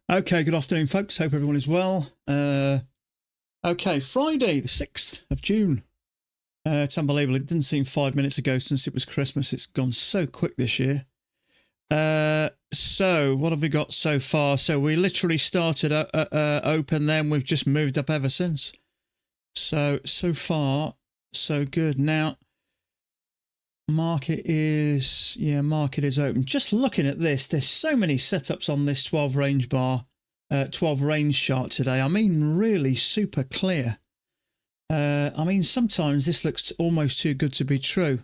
Okay, good afternoon, folks. Hope everyone is well. Okay, Friday, the 6th of June. It's unbelievable. It didn't seem 5 minutes ago since it was Christmas. It's gone so quick this year. So what have we got so far? So we literally started open then. We've just moved up ever since. So far, so good. Now, market is open. Just looking at this, there's so many setups on this 12 range bar, 12 range chart today. I mean, really super clear. I mean, sometimes this looks almost too good to be true.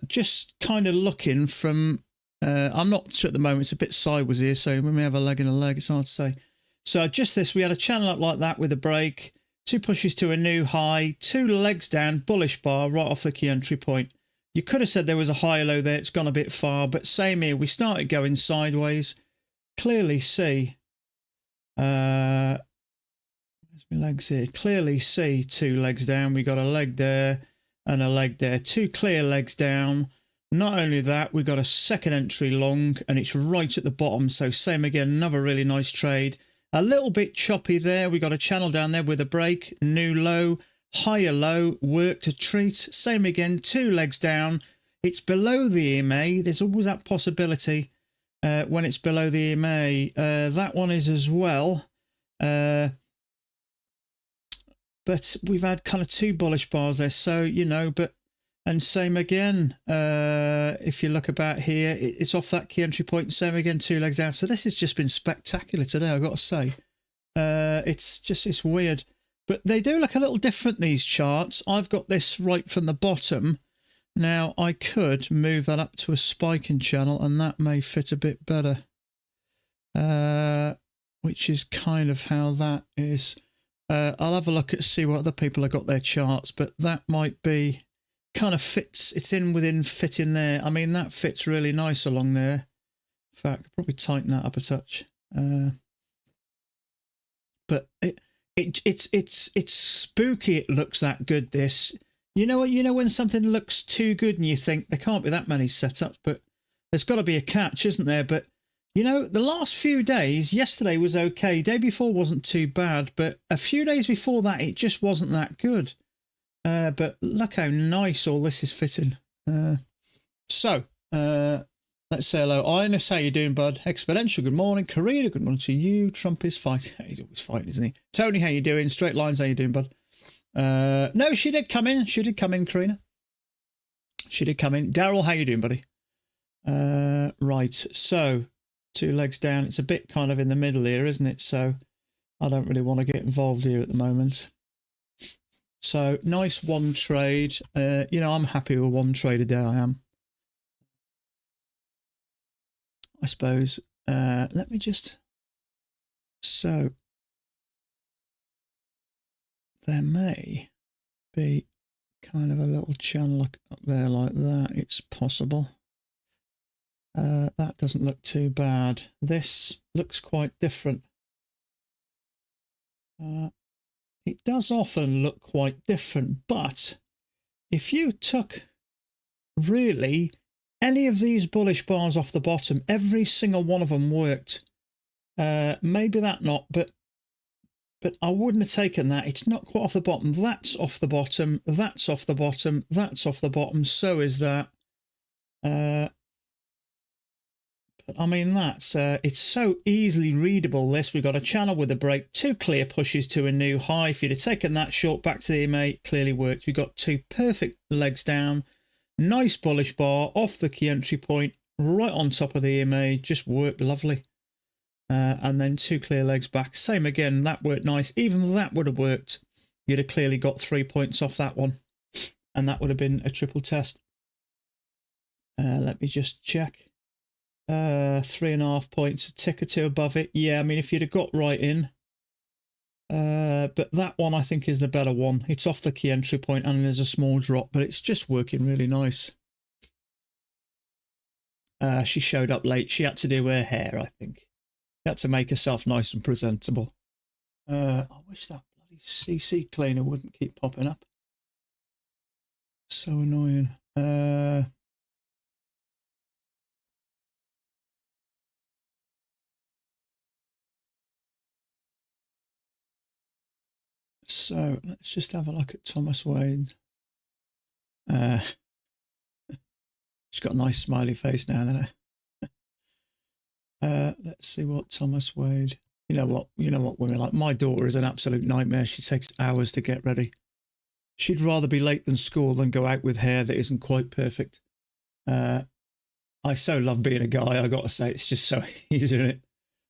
Just kind of looking from, I'm not sure at the moment, it's a bit sideways here, so we may have a leg and a leg, it's hard to say. So just this, we had a channel up like that with a break, 2 pushes to a new high, 2 legs down, bullish bar right off the key entry point. You could have said there was a high low there, it's gone a bit far, but same here, we started going sideways. Clearly see, where's my legs here? Clearly see 2 legs down. We got a leg there and a leg there, 2 clear legs down. Not only that, we got a second entry long and it's right at the bottom. So same again, another really nice trade. A little bit choppy there. We got a channel down there with a break, new low, higher low, work to treat. Same again, 2 legs down. It's below the EMA. There's always that possibility when it's below the EMA. That one is as well. But we've had kind of 2 bullish bars there. So, you know, and same again. If you look about here, it's off that key entry point. Same again, 2 legs down. So this has just been spectacular today, I've got to say. It's weird. But they do look a little different, these charts. I've got this right from the bottom. Now, I could move that up to a spiking channel, and that may fit a bit better. Which is kind of how that is. I'll have a look at see what other people have got their charts, but that might be kind of fits. It's within fitting there. I mean, that fits really nice along there. In fact, I'll probably tighten that up a touch. But it's spooky. It looks that good. This, you know what? You know when something looks too good and you think there can't be that many setups, but there's got to be a catch, isn't there? But you know, the last few days, yesterday was okay. Day before wasn't too bad, but a few days before that, it just wasn't that good. But look how nice all this is fitting. Let's say hello. Ines, how you doing, bud? Exponential, good morning. Karina, good morning to you. Trump is fighting. He's always fighting, isn't he? Tony, how you doing? Straight Lines, how you doing, bud? No, she did come in. She did come in, Karina. She did come in. Daryl, how you doing, buddy? Right, so 2 legs down. It's a bit kind of in the middle here, isn't it? So I don't really want to get involved here at the moment. So nice one trade. You know, I'm happy with one trade a day. I am. I suppose. Let me just. So there may be kind of a little channel up there like that. It's possible. That doesn't look too bad. This looks quite different. It does often look quite different, but if you took really any of these bullish bars off the bottom, every single one of them worked. Maybe that not, but I wouldn't have taken that. It's not quite off the bottom. That's off the bottom. That's off the bottom. That's off the bottom. So is that. But I mean, that's it's so easily readable. This, we've got a channel with a break, 2 clear pushes to a new high. If you'd have taken that short back to the EMA, clearly worked. We've got 2 perfect legs down, nice bullish bar off the key entry point, right on top of the EMA, just worked lovely. And then 2 clear legs back. Same again, that worked nice. Even that would have worked. You'd have clearly got 3 points off that one, and that would have been a triple test. Let me just check. 3.5 points, a tick or 2 above it. Yeah, I mean, if you'd have got right in. But that one I think is the better one. It's off the key entry point and there's a small drop, but it's just working really nice. She showed up late. She had to do her hair, I think. She had to make herself nice and presentable. I wish that bloody CC cleaner wouldn't keep popping up. So annoying. So let's just have a look at Thomas Wade. She's got a nice smiley face now, hasn't it? Let's see what Thomas Wade. You know what women are like. My daughter is an absolute nightmare. She takes hours to get ready. She'd rather be late than school than go out with hair that isn't quite perfect. I so love being a guy, I got to say. It's just so easy, isn't it?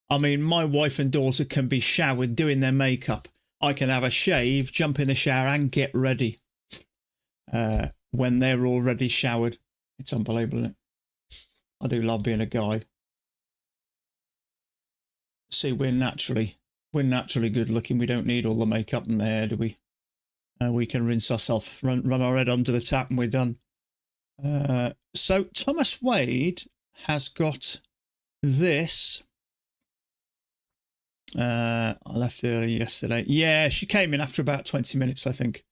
I mean, my wife and daughter can be showered doing their makeup. I can have a shave, jump in the shower and get ready when they're already showered. It's unbelievable, isn't it? I do love being a guy. See, we're naturally good looking. We don't need all the makeup and the hair, do we? We can rinse ourselves, run our head under the tap and we're done. So Thomas Wade has got this. I left early yesterday. Yeah, she came in after about 20 minutes, I think.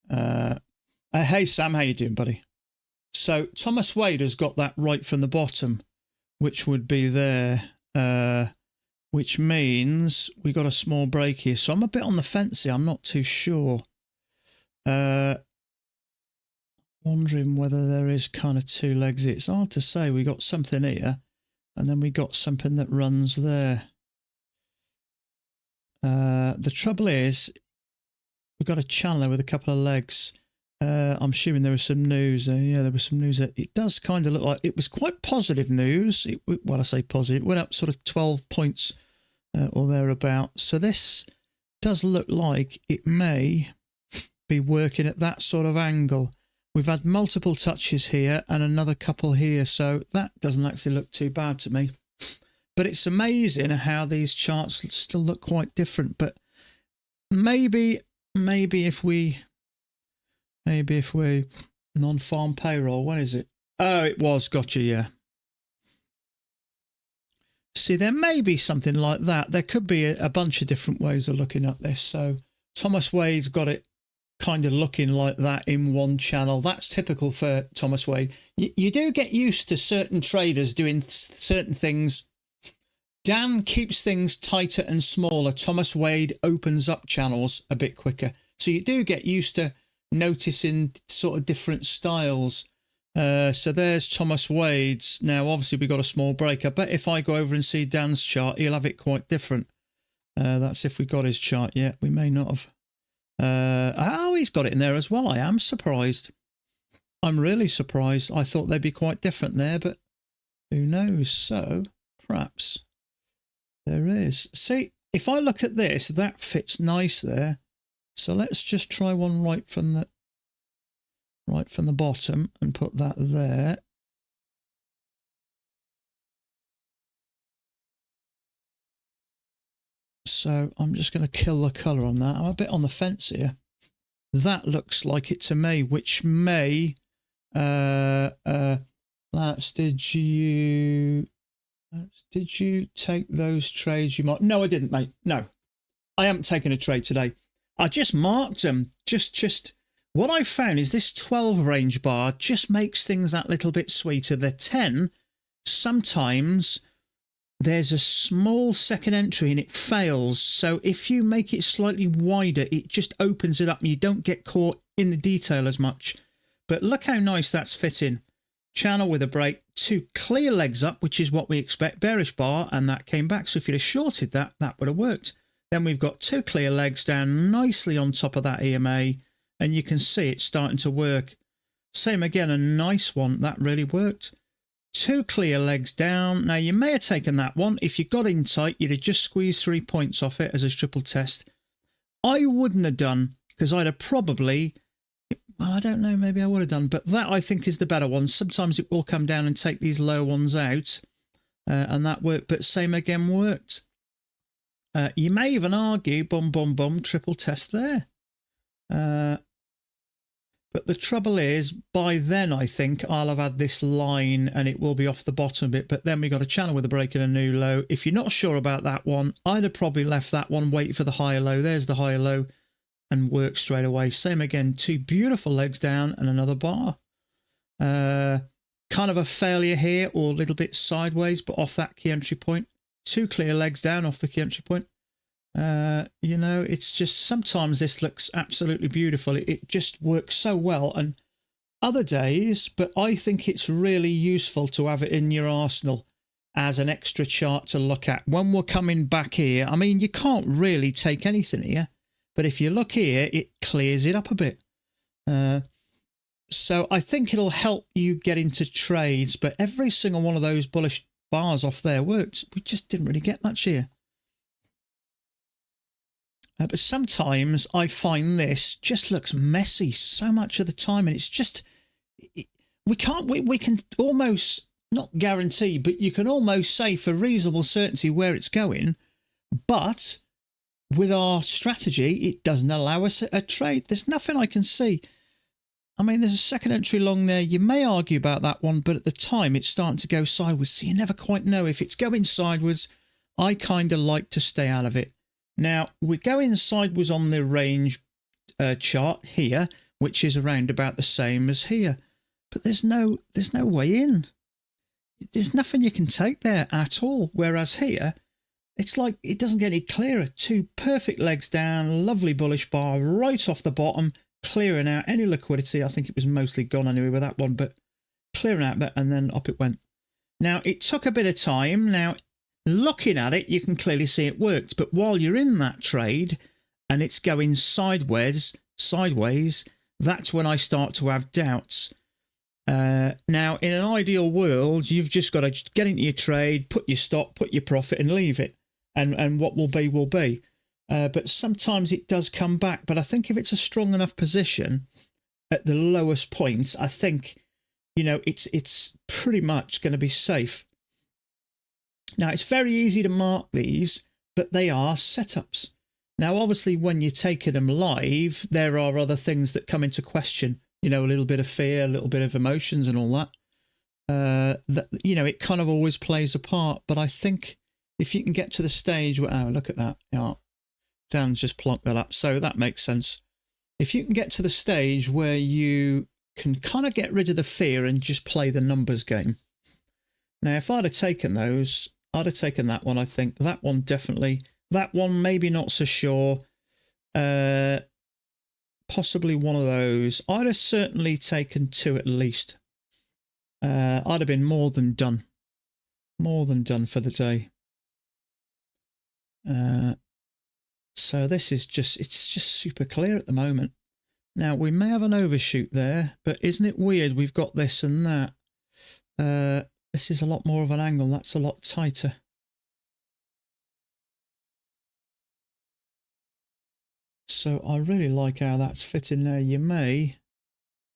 Hey, Sam, how you doing, buddy? So Thomas Wade has got that right from the bottom, which would be there, which means we got a small break here. So I'm a bit on the fence here. I'm not too sure. Wondering whether there is kind of two legs here. It's hard to say. We got something here, and then we got something that runs there. The trouble is, we've got a channel there with a couple of legs. I'm assuming there was some news. Yeah, there was some news. It does kind of look like it was quite positive news. Well, I say positive. It went up sort of 12 points or thereabout. So this does look like it may be working at that sort of angle. We've had multiple touches here and another couple here. So that doesn't actually look too bad to me. But it's amazing how these charts still look quite different. But maybe if we non-farm payroll, when is it? Oh, it was. Gotcha, yeah. See, there may be something like that. There could be a bunch of different ways of looking at this. So Thomas Wade's got it kind of looking like that in one channel. That's typical for Thomas Wade. You do get used to certain traders doing certain things. Dan keeps things tighter and smaller. Thomas Wade opens up channels a bit quicker. So you do get used to noticing sort of different styles. So there's Thomas Wade's. Now, obviously, we got a small break. I bet if I go over and see Dan's chart, he'll have it quite different. That's if we got his chart yet. We may not have. Oh, he's got it in there as well. I am surprised. I'm really surprised. I thought they'd be quite different there, but who knows? So perhaps there is. See, if I look at this, that fits nice there. So let's just try one right from the bottom and put that there. So I'm just going to kill the colour on that. I'm a bit on the fence here. That looks like it to me, which may did you take those trades you might? No, I didn't, mate. No, I haven't taken a trade today. I just marked them. Just what I found is this 12 range bar just makes things that little bit sweeter. The 10, sometimes there's a small second entry and it fails. So if you make it slightly wider, it just opens it up and you don't get caught in the detail as much. But look how nice that's fitting. Channel with a break, two clear legs up, which is what we expect. Bearish bar, and that came back. So if you'd have shorted that, that would have worked. Then we've got two clear legs down nicely on top of that EMA, and you can see it's starting to work. Same again, a nice one. That really worked. Two clear legs down. Now, you may have taken that one. If you got in tight, you'd have just squeezed 3 points off it as a triple test. I wouldn't have done, because I'd have probably... Well, I don't know, maybe I would have done, but that I think is the better one. Sometimes it will come down and take these low ones out, and that worked, but same again worked. You may even argue, triple test there. But the trouble is, by then I think I'll have had this line and it will be off the bottom a bit, but then we got a channel with a break and a new low. If you're not sure about that one, I'd have probably left that one, wait for the higher low. There's the higher low. And work straight away. Same again, two beautiful legs down and another bar. Kind of a failure here, or a little bit sideways, but off that key entry point. Two clear legs down off the key entry point. You know, it's just sometimes this looks absolutely beautiful. It just works so well. And other days, but I think it's really useful to have it in your arsenal as an extra chart to look at. When we're coming back here, I mean, you can't really take anything here, but if you look here, it clears it up a bit. So I think it'll help you get into trades, but every single one of those bullish bars off there worked. We just didn't really get much here. But sometimes I find this just looks messy so much of the time, and it's just, we can almost not guarantee, but you can almost say for reasonable certainty where it's going. But with our strategy, it doesn't allow us a trade. There's nothing I can see. I mean, there's a second entry long there. You may argue about that one, but at the time it's starting to go sideways. So you never quite know if it's going sideways. I kind of like to stay out of it. Now, we're going sideways on the range chart here, which is around about the same as here. But there's no way in. There's nothing you can take there at all. Whereas here, it's like it doesn't get any clearer. Two perfect legs down, lovely bullish bar right off the bottom, clearing out any liquidity. I think it was mostly gone anyway with that one, but clearing out that, and then up it went. Now, it took a bit of time. Now, looking at it, you can clearly see it worked. But while you're in that trade and it's going sideways, that's when I start to have doubts. Now, in an ideal world, you've just got to get into your trade, put your stop, put your profit and leave it. And what will be, will be. But sometimes it does come back. But I think if it's a strong enough position at the lowest point, I think, you know, it's pretty much going to be safe. Now, it's very easy to mark these, but they are setups. Now, obviously, when you're taking them live, there are other things that come into question. You know, a little bit of fear, a little bit of emotions and all that. That, you know, it kind of always plays a part. But I think if you can get to the stage where, oh, look at that. Yeah, Dan's just plonked that up. So that makes sense. If you can get to the stage where you can kind of get rid of the fear and just play the numbers game. Now, if I'd have taken those, I'd have taken that one, I think. That one, definitely. That one, maybe not so sure. Possibly one of those. I'd have certainly taken two at least. I'd have been more than done. More than done for the day. So this is just, it's just super clear at the moment. Now, we may have an overshoot there, but isn't it weird? We've got this and that. This is a lot more of an angle. That's a lot tighter. So I really like how that's fitting there. You may,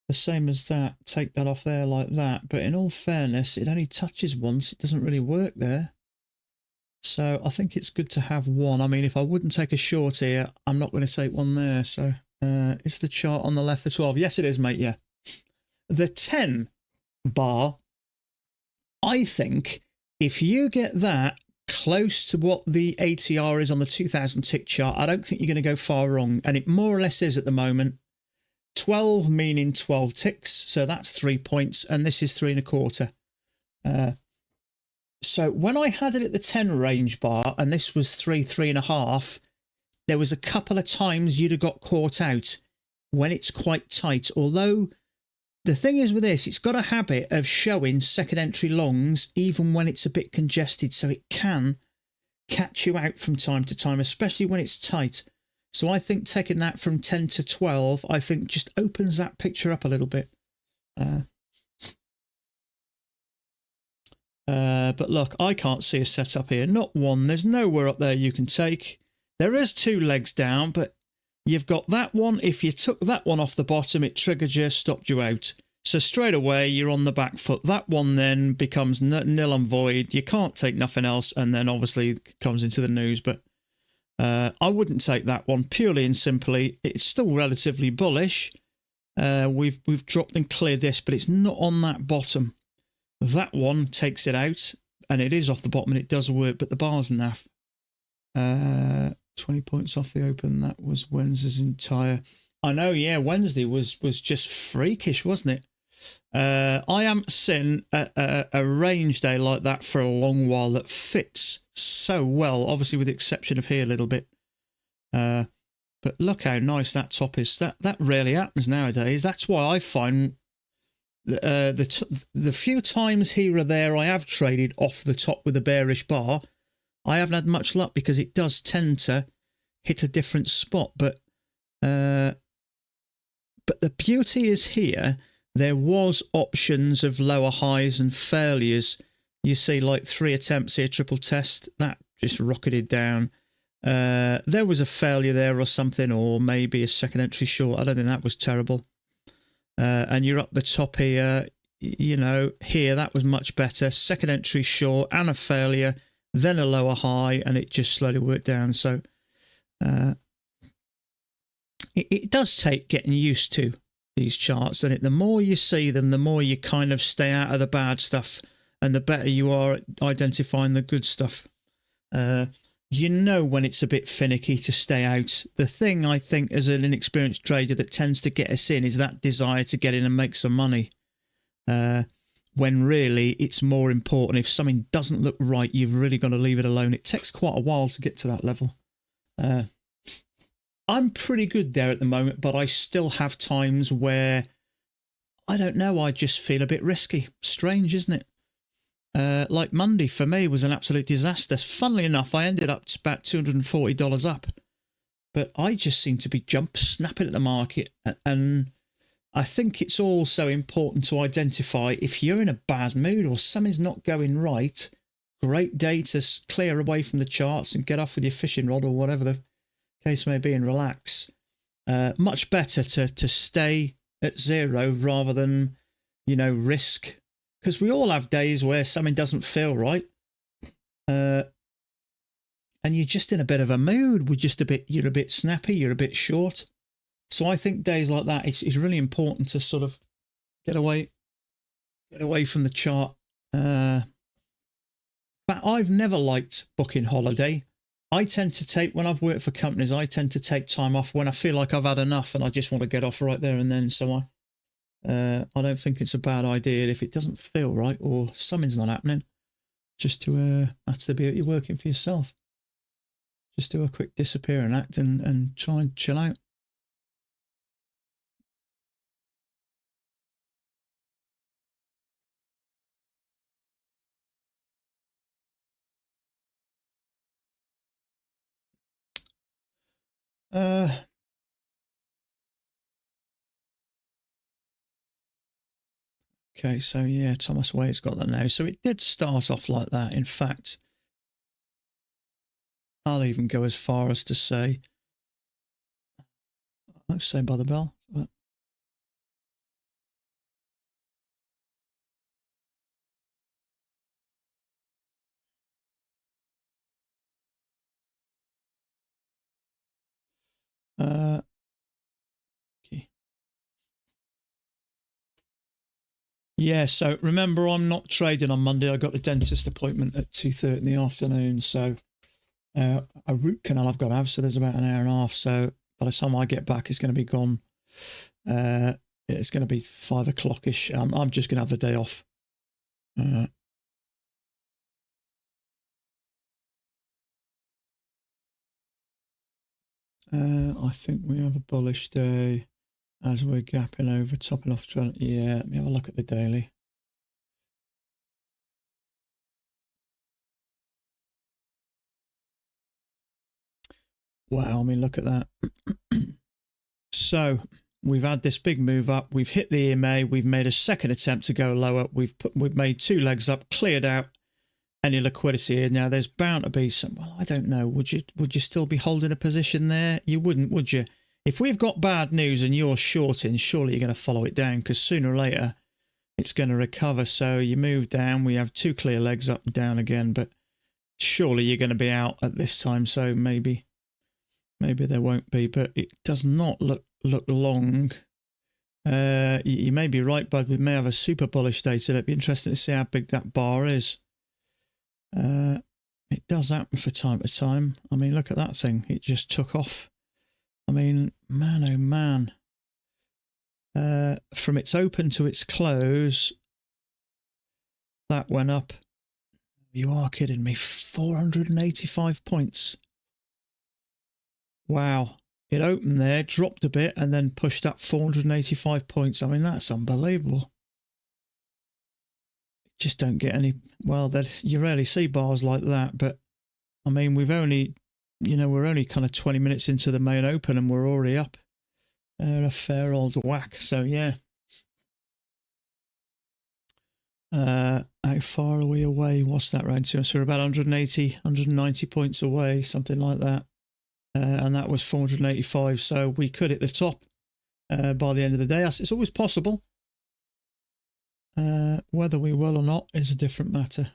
the same as that, take that off there like that. But in all fairness, it only touches once. It doesn't really work there. So I think it's good to have one. I mean, if I wouldn't take a short here, I'm not going to take one there. So is the chart on the left the 12? Yes, it is, mate. Yeah. The 10 bar, I think if you get that close to what the ATR is on the 2000 tick chart, I don't think you're going to go far wrong. And it more or less is at the moment. 12 meaning 12 ticks. So that's 3 points. And this is 3 1/4. So when I had it at the 10 range bar, and this was 3.5, there was a couple of times you'd have got caught out when it's quite tight. Although the thing is with this, it's got a habit of showing second entry longs even when it's a bit congested. So it can catch you out from time to time, especially when it's tight. So I think taking that from 10 to 12, I think just opens that picture up a little bit. But look, I can't see a setup here. Not one. There's nowhere up there you can take. There is 2 legs down, but you've got that one. If you took that one off the bottom, it triggered you, stopped you out. So straight away, you're on the back foot. That one then becomes nil and void. You can't take nothing else. And then obviously it comes into the news. But I wouldn't take that one purely and simply. It's still relatively bullish. We've dropped and cleared this, but it's not on that bottom. That one takes it out, and it is off the bottom, and it does work, but the bar's naff. 20 points off the open. That was Wednesday's entire. I know, yeah, Wednesday was just freakish, wasn't it? I haven't seen a range day like that for a long while that fits so well, obviously with the exception of here a little bit. But look how nice that top is. That rarely happens nowadays. That's why I find the few times here or there I have traded off the top with a bearish bar, I haven't had much luck because it does tend to hit a different spot. But the beauty is here, there was options of lower highs and failures. You see like 3 attempts here, triple test, that just rocketed down. There was a failure there or something, or maybe a second entry short. I don't think that was terrible. And you're up the top here, you know, here that was much better. Second entry short and a failure, then a lower high, and it just slowly worked down. So it does take getting used to these charts, doesn't it? The more you see them, the more you kind of stay out of the bad stuff, and the better you are at identifying the good stuff. You know when it's a bit finicky to stay out. The thing I think as an inexperienced trader that tends to get us in is that desire to get in and make some money. When really it's more important, if something doesn't look right, you've really got to leave it alone. It takes quite a while to get to that level. I'm pretty good there at the moment, but I still have times where, I don't know, I just feel a bit risky. Strange, isn't it? Like Monday for me was an absolute disaster. Funnily enough, I ended up about $240 up, but I just seem to be snapping at the market. And I think it's also important to identify if you're in a bad mood or something's not going right. Great day to clear away from the charts and get off with your fishing rod or whatever the case may be and relax. Much better to stay at zero rather than, you know, risk. Because we all have days where something doesn't feel right. And you're just in a bit of a mood. You're a bit snappy, you're a bit short. So I think days like that, it's really important to sort of get away from the chart. But I've never liked booking holiday. I tend to take, when I've worked for companies, I tend to take time off when I feel like I've had enough and I just want to get off right there and then. So I don't think it's a bad idea if it doesn't feel right or something's not happening. Just to, that's the beauty of working for yourself. Just do a quick disappear and act and try and chill out. Okay, so yeah, Thomas Wade's got that now. So it did start off like that. In fact, I'll even go as far as to say, let's say by the bell. But okay. Yeah, so remember, I'm not trading on Monday. I got a dentist appointment at 2:30 in the afternoon. So a root canal I've got to have. So there's about an hour and a half. So by the time I get back, it's going to be gone. It's going to be 5 o'clock-ish. I'm just going to have the day off. I think we have a bullish day as we're gapping over, topping off trend. Yeah, let me have a look at the daily. Wow, I mean, look at that. So we've had this big move up. We've hit the EMA. We've made a second attempt to go lower. We've made 2 legs up, cleared out any liquidity here. Now there's bound to be some. Well, I don't know. Would you still be holding a position there? You wouldn't, would you? If we've got bad news and you're shorting, surely you're going to follow it down because sooner or later it's going to recover. So you move down. We have 2 clear legs up and down again, but surely you're going to be out at this time. So maybe there won't be, but it does not look long. You may be right, bud. We may have a super bullish day today. It'd be interesting to see how big that bar is. It does happen from time to time. I mean, look at that thing. It just took off. I mean, man, oh man. From its open to its close, that went up. You are kidding me. 485 points. Wow. It opened there, dropped a bit, and then pushed up 485 points. I mean, that's unbelievable. Just don't get any. Well, you rarely see bars like that, but I mean, we've only, we're only kind of 20 minutes into the main open and we're already up a fair old whack. So, yeah. How far are we away? What's that round to? So we're about 180, 190 points away, something like that. And that was 485. So we could hit the top by the end of the day. It's always possible. Whether we will or not is a different matter.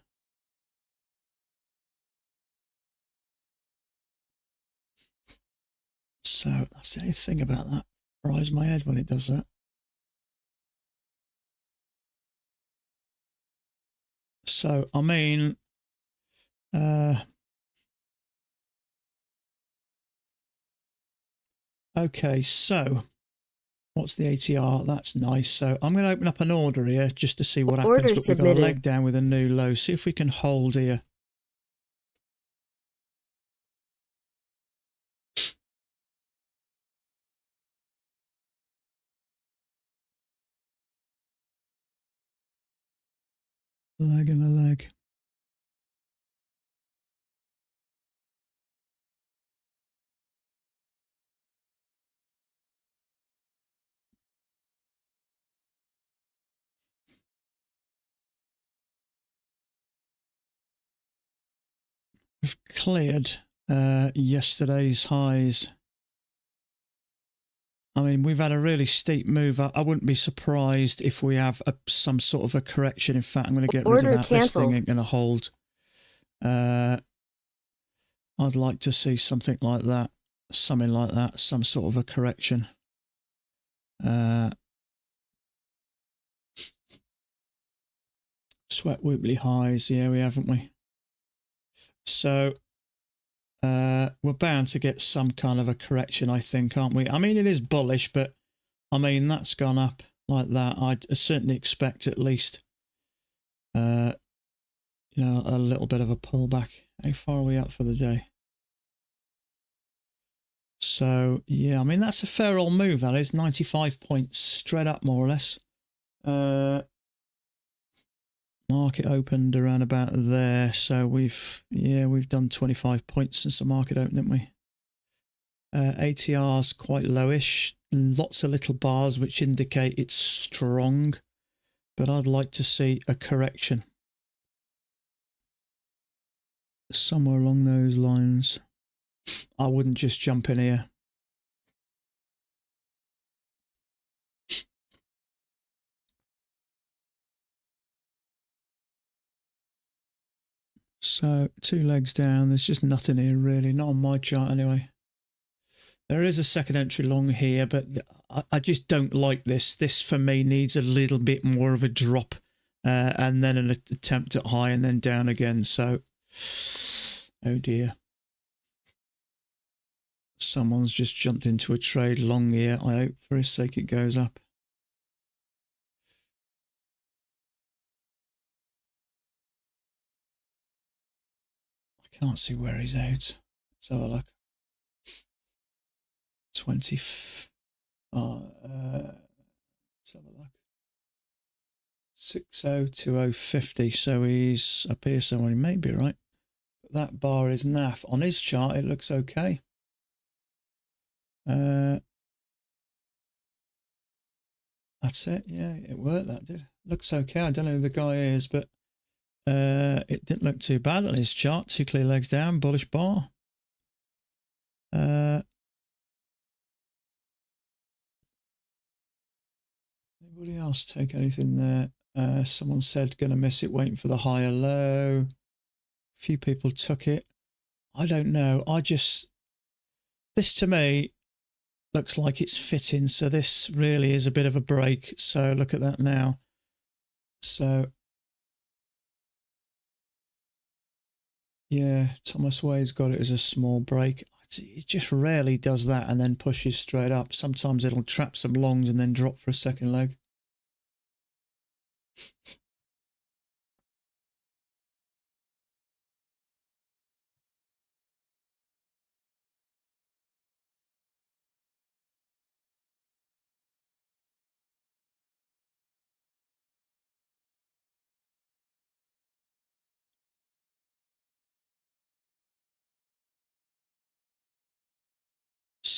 So that's the only thing about that. Fries my head when it does that. So, I mean, okay, so what's the ATR? That's nice. So I'm going to open up an order here just to see what happens. But we've got a leg down with a new low. See if we can hold here. Leg and a leg. We've cleared yesterday's highs. I mean, we've had a really steep move. I wouldn't be surprised if we have some sort of a correction. In fact, I'm going to get rid of that. This thing ain't going to hold. I'd like to see something like that. Something like that. Some sort of a correction. Sweat weekly highs. Yeah, we haven't we? So we're bound to get some kind of a correction, I think, aren't we? I mean, it is bullish, but I mean, that's gone up like that. I'd certainly expect at least, a little bit of a pullback. How far are we up for the day? So, yeah, I mean, that's a fair old move, that is. 95 points straight up, more or less. Market opened around about there. So we've done 25 points since the market opened, haven't we? ATR's quite lowish. Lots of little bars which indicate it's strong. But I'd like to see a correction. Somewhere along those lines. I wouldn't just jump in here. So, 2 legs down. There's just nothing here, really. Not on my chart, anyway. There is a second entry long here, but I just don't like this. This, for me, needs a little bit more of a drop. And then an attempt at high and then down again. So, oh dear. Someone's just jumped into a trade long here. I hope for his sake it goes up. I can't see where he's out. Let's have a look. 20. Let's have a look. 602050. So he's up here somewhere. He may be right. But that bar is naff. On his chart, it looks okay. That's it. Yeah, it worked. That did. Looks okay. I don't know who the guy is, but it didn't look too bad on his chart. 2 clear legs down, bullish bar. Anybody else take anything there? Someone said going to miss it, waiting for the higher low. A few people took it. I don't know. This to me looks like it's fitting. So this really is a bit of a break. So look at that now. So yeah, Thomas Way's got it as a small break. It just rarely does that and then pushes straight up. Sometimes it'll trap some longs and then drop for a second leg.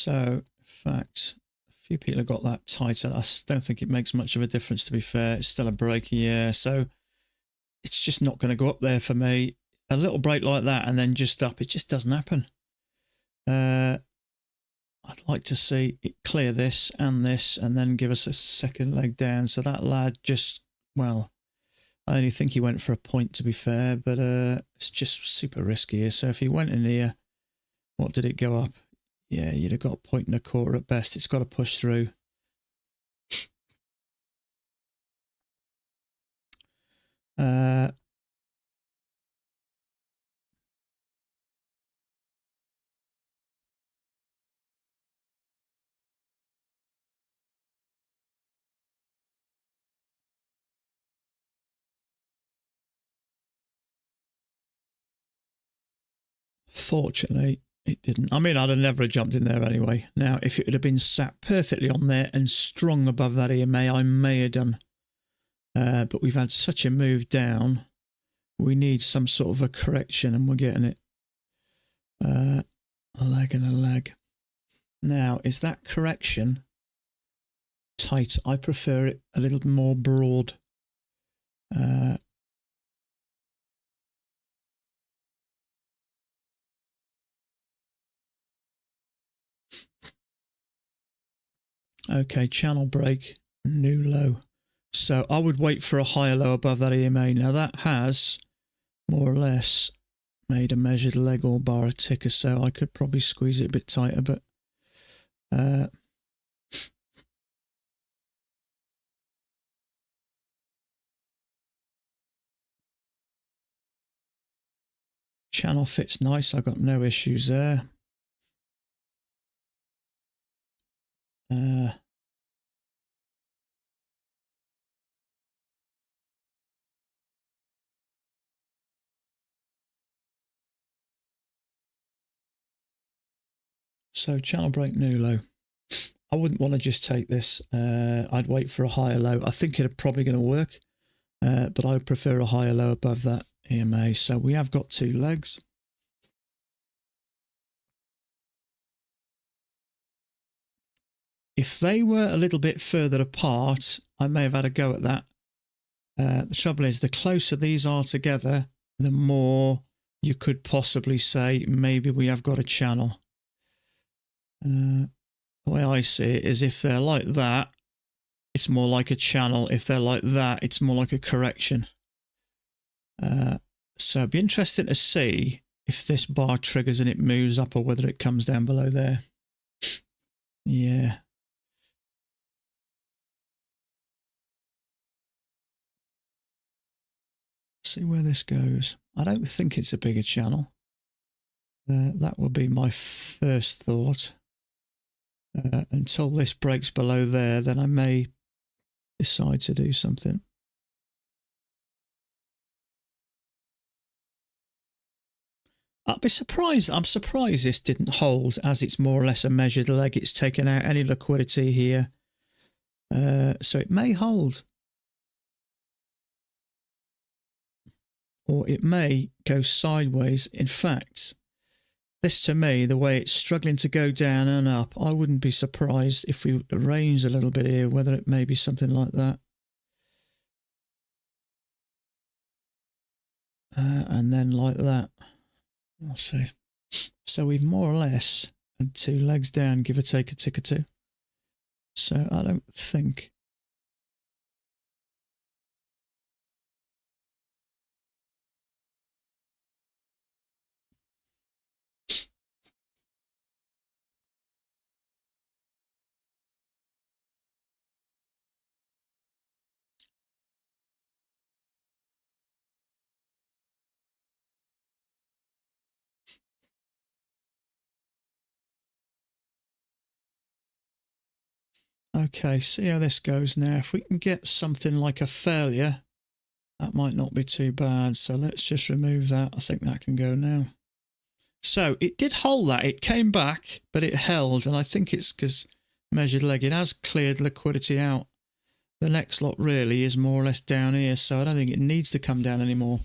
So, in fact, a few people have got that tighter. I don't think it makes much of a difference, to be fair. It's still a break, yeah. So it's just not going to go up there for me. A little break like that and then just up, it just doesn't happen. I'd like to see it clear this and then give us a second leg down. So that lad just, well, I only think he went for a point, to be fair, but it's just super risky here. So if he went in here, what did it go up? Yeah, you'd have got a point and a quarter at best. It's got to push through. Fortunately, it didn't. I mean, I'd have never jumped in there anyway. Now, if it would have been sat perfectly on there and strung above that EMA, I may have done. But we've had such a move down. We need some sort of a correction, and we're getting it. A leg and a leg. Now, is that correction tight? I prefer it a little more broad. Okay, channel break, new low. So I would wait for a higher low above that EMA. Now that has more or less made a measured leg or bar a ticker, so I could probably squeeze it a bit tighter, but channel fits nice. I've got no issues there. So channel break, new low. I wouldn't want to just take this. I'd wait for a higher low. I think it's probably going to work, but I would prefer a higher low above that EMA. So we have got two legs. If they were a little bit further apart, I may have had a go at that. The trouble is, the closer these are together, the more you could possibly say maybe we have got a channel. The way I see it is if they're like that, it's more like a channel. If they're like that, it's more like a correction. So it'd be interesting to see if this bar triggers and it moves up or whether it comes down below there. Yeah. See where this goes. I don't think it's a bigger channel. That will be my first thought. Until this breaks below there, then I may decide to do something. I'd be surprised. I'm surprised this didn't hold, as it's more or less a measured leg. It's taken out any liquidity here. So it may hold. Or it may go sideways. In fact, this to me, the way it's struggling to go down and up, I wouldn't be surprised if we arrange a little bit here, whether it may be something like that. And then like that. I'll see. So we've more or less had two legs down, give or take a tick or two. So I don't think. Okay, see how this goes now. If we can get something like a failure, that might not be too bad. So let's just remove that. I think that can go now. So it did hold that. It came back, but it held. And I think it's because measured leg, it has cleared liquidity out. The next lot really is more or less down here. So I don't think it needs to come down anymore.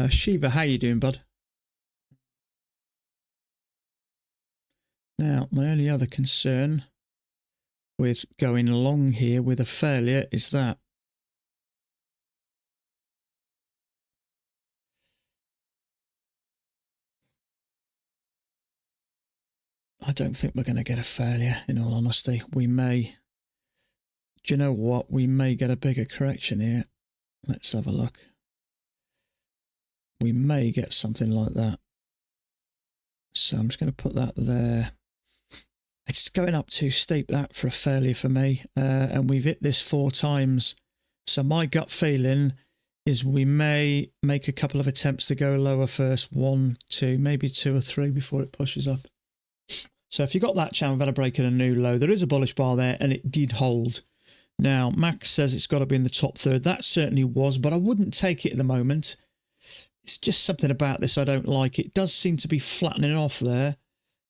Shiva, how you doing, bud? Now, my only other concern with going along here with a failure is that I don't think we're going to get a failure, in all honesty. We may, do you know what? We may get a bigger correction here. Let's have a look. We may get something like that. So I'm just going to put that there. It's going up too steep, that, for a failure for me. And we've hit this 4 times. So my gut feeling is we may make a couple of attempts to go lower first. 1, 2, maybe 2 or 3 before it pushes up. So if you got that channel, we've had a break in a new low. There is a bullish bar there, and it did hold. Now, Max says it's got to be in the top third. That certainly was, but I wouldn't take it at the moment. It's just something about this I don't like. It does seem to be flattening off there.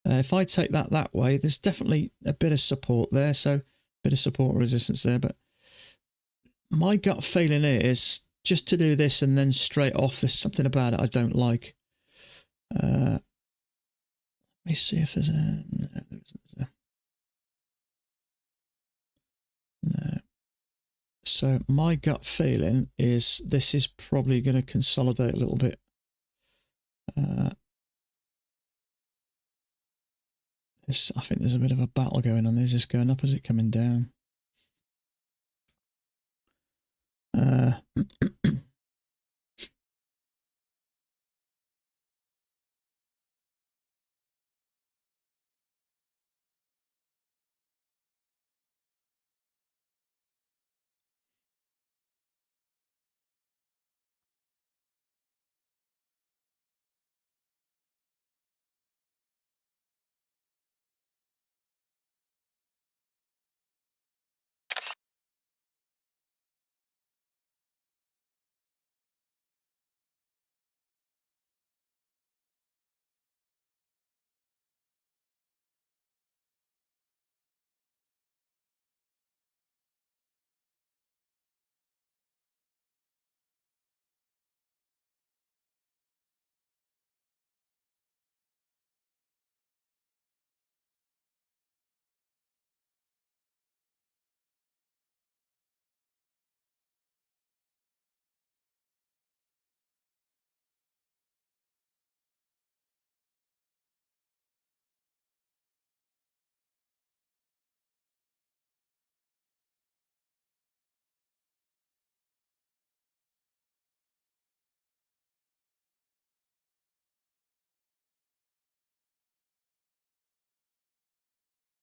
If I take that way, there's definitely a bit of support there. So a bit of support resistance there. But my gut feeling is just to do this and then straight off. There's something about it I don't like. Let me see if there's a... No, there isn't. No. So my gut feeling is this is probably going to consolidate a little bit. I think there's a bit of a battle going on. Is this going up? Is it coming down?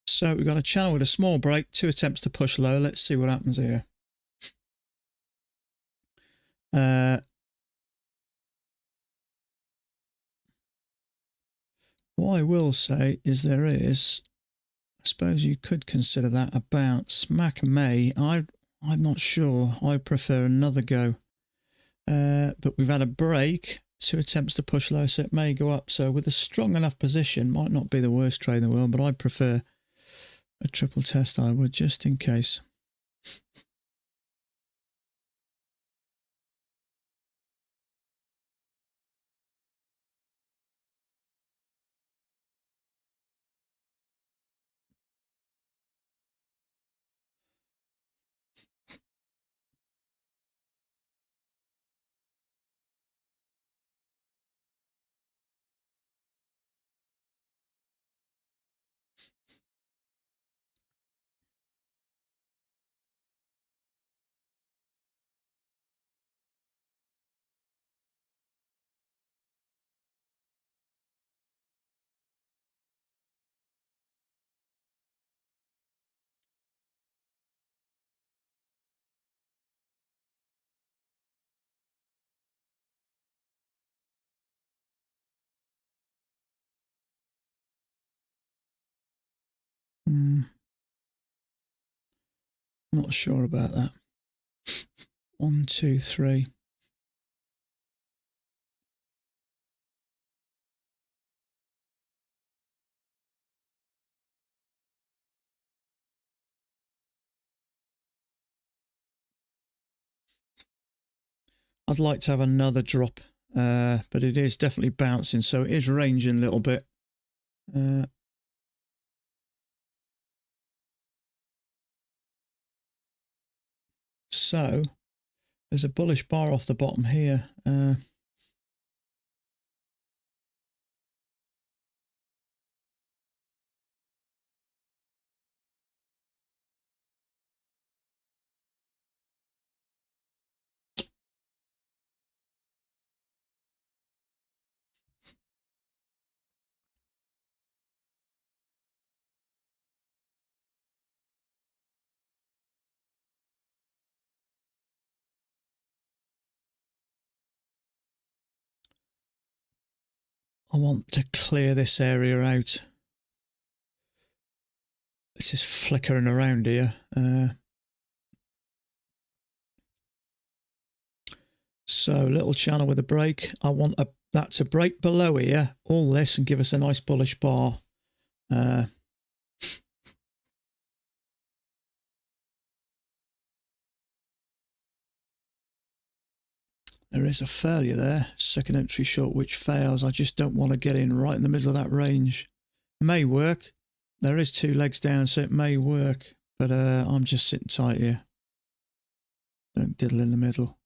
So we've got a channel with a small break, 2 attempts to push low. Let's see what happens here. What I will say is I suppose you could consider that a bounce. Mac may. I'm not sure. I prefer another go. But we've had a break, 2 attempts to push low, so it may go up. So with a strong enough position, might not be the worst trade in the world, but I prefer a triple test, I would, just in case. Not sure about that. 1, 2, 3. I'd like to have another drop but it is definitely bouncing, so it is ranging a little bit. So there's a bullish bar off the bottom here. I want to clear this area out. This is flickering around here. So little channel with a break. I want that to break below here, all this, and give us a nice bullish bar. There is a failure there. Second entry short which fails. I just don't want to get in right in the middle of that range. May work. There is 2 legs down, so it may work. But I'm just sitting tight here. Don't diddle in the middle.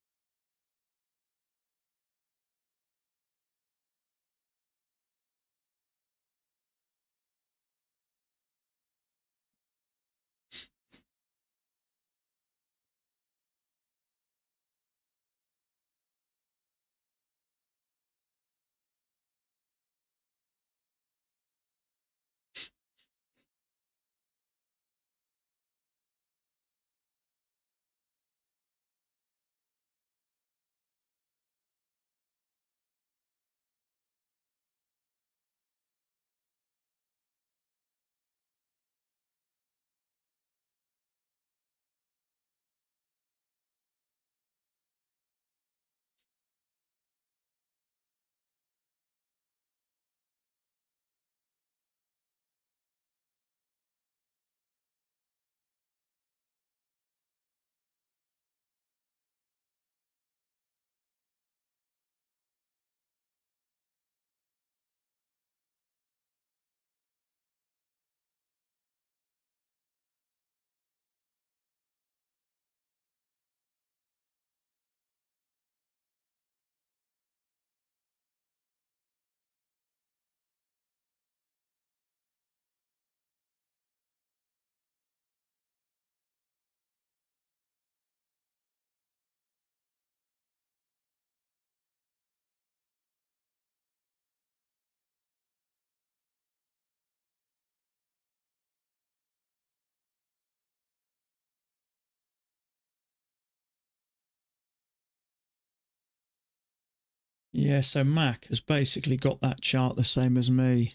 Yeah, so Mac has basically got that chart the same as me.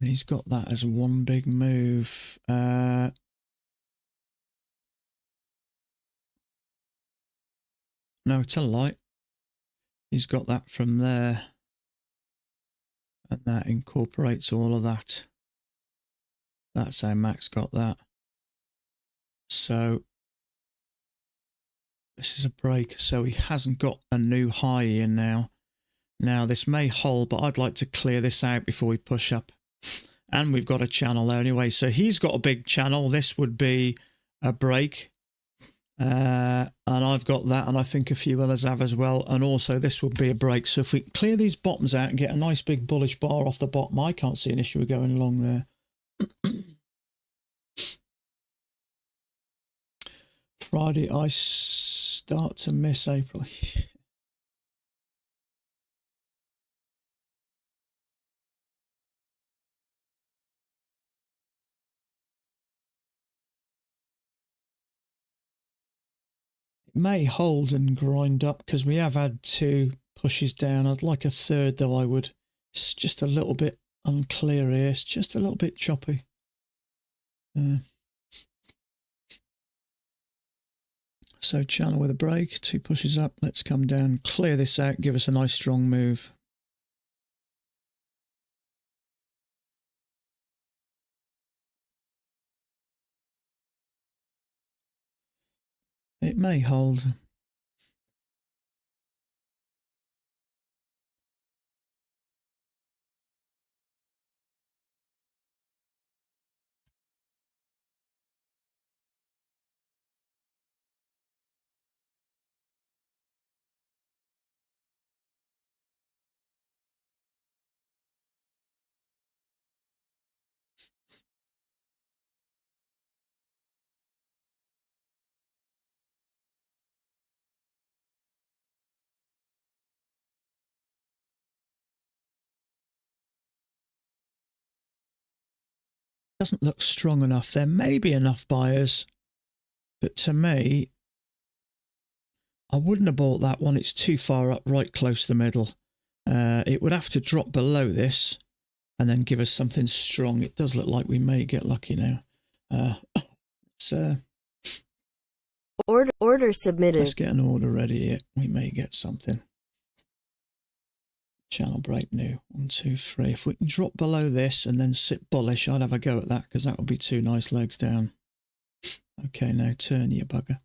He's got that as one big move. No, it's a light. He's got that from there. And that incorporates all of that. That's how Mac's got that. So this is a break. So he hasn't got a new high in now. Now this may hold, but I'd like to clear this out before we push up. And we've got a channel there anyway. So he's got a big channel. This would be a break. And I've got that, and I think a few others have as well. And also this would be a break. So if we clear these bottoms out and get a nice big bullish bar off the bottom, I can't see an issue with going along there. Friday, I start to miss April. It may hold and grind up because we have had 2 pushes down. I'd like a third though, I would. It's just a little bit unclear here. It's just a little bit choppy. So channel with a break, 2 pushes up. Let's come down, clear this out, give us a nice strong move. It may hold. doesn't look strong enough. There may be enough buyers, but to me, I wouldn't have bought that one. It's too far up, right close to the middle. It would have to drop below this and then give us something strong. It does look like we may get lucky now. Order submitted. Let's get an order ready here. We may get something. Channel break new. 1, 2, 3. If we can drop below this and then sit bullish, I'd have a go at that because that would be 2 nice legs down. Okay, now turn, you bugger.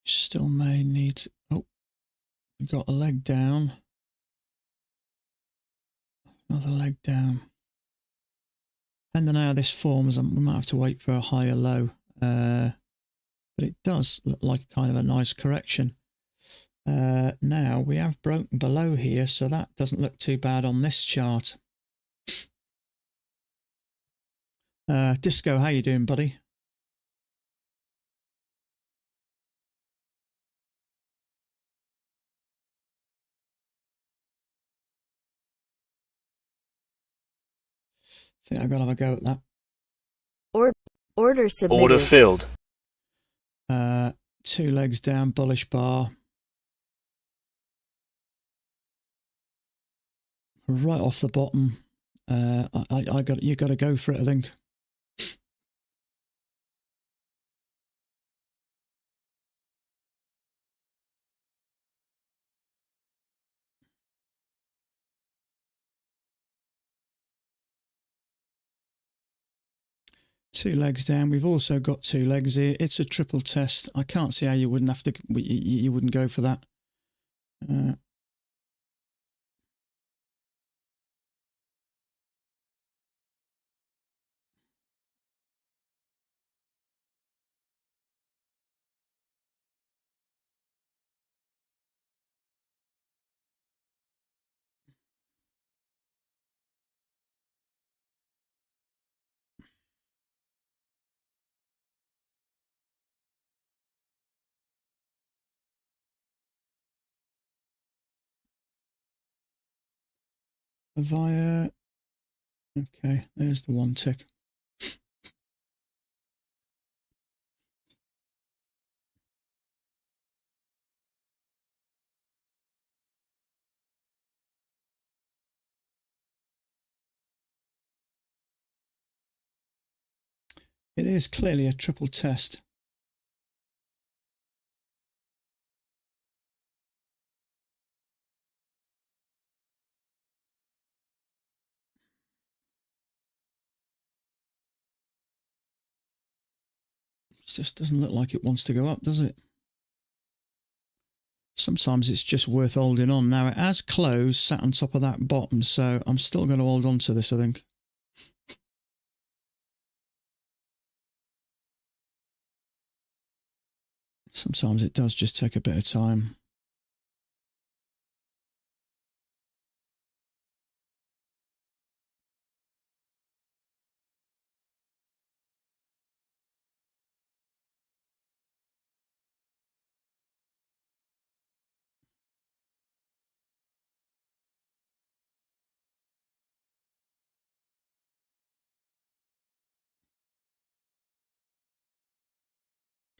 Still may need... Oh, we got a leg down. Another leg down. Depending on how this forms, we might have to wait for a higher low. But it does look like kind of a nice correction. Now we have broken below here, so that doesn't look too bad on this chart. Disco, how you doing, buddy? I think I've got to have a go at that. Order submitted. Order filled. 2 legs down, bullish bar. Right off the bottom. You got to go for it, I think. Two legs down. We've also got 2 legs here. It's a triple test. I can't see how you wouldn't have to. You wouldn't go for that. Via. Okay, there's the 1 tick. It is clearly a triple test. It just doesn't look like it wants to go up, does it? Sometimes it's just worth holding on. Now it has closed, sat on top of that bottom, so I'm still going to hold on to this, I think. Sometimes it does just take a bit of time.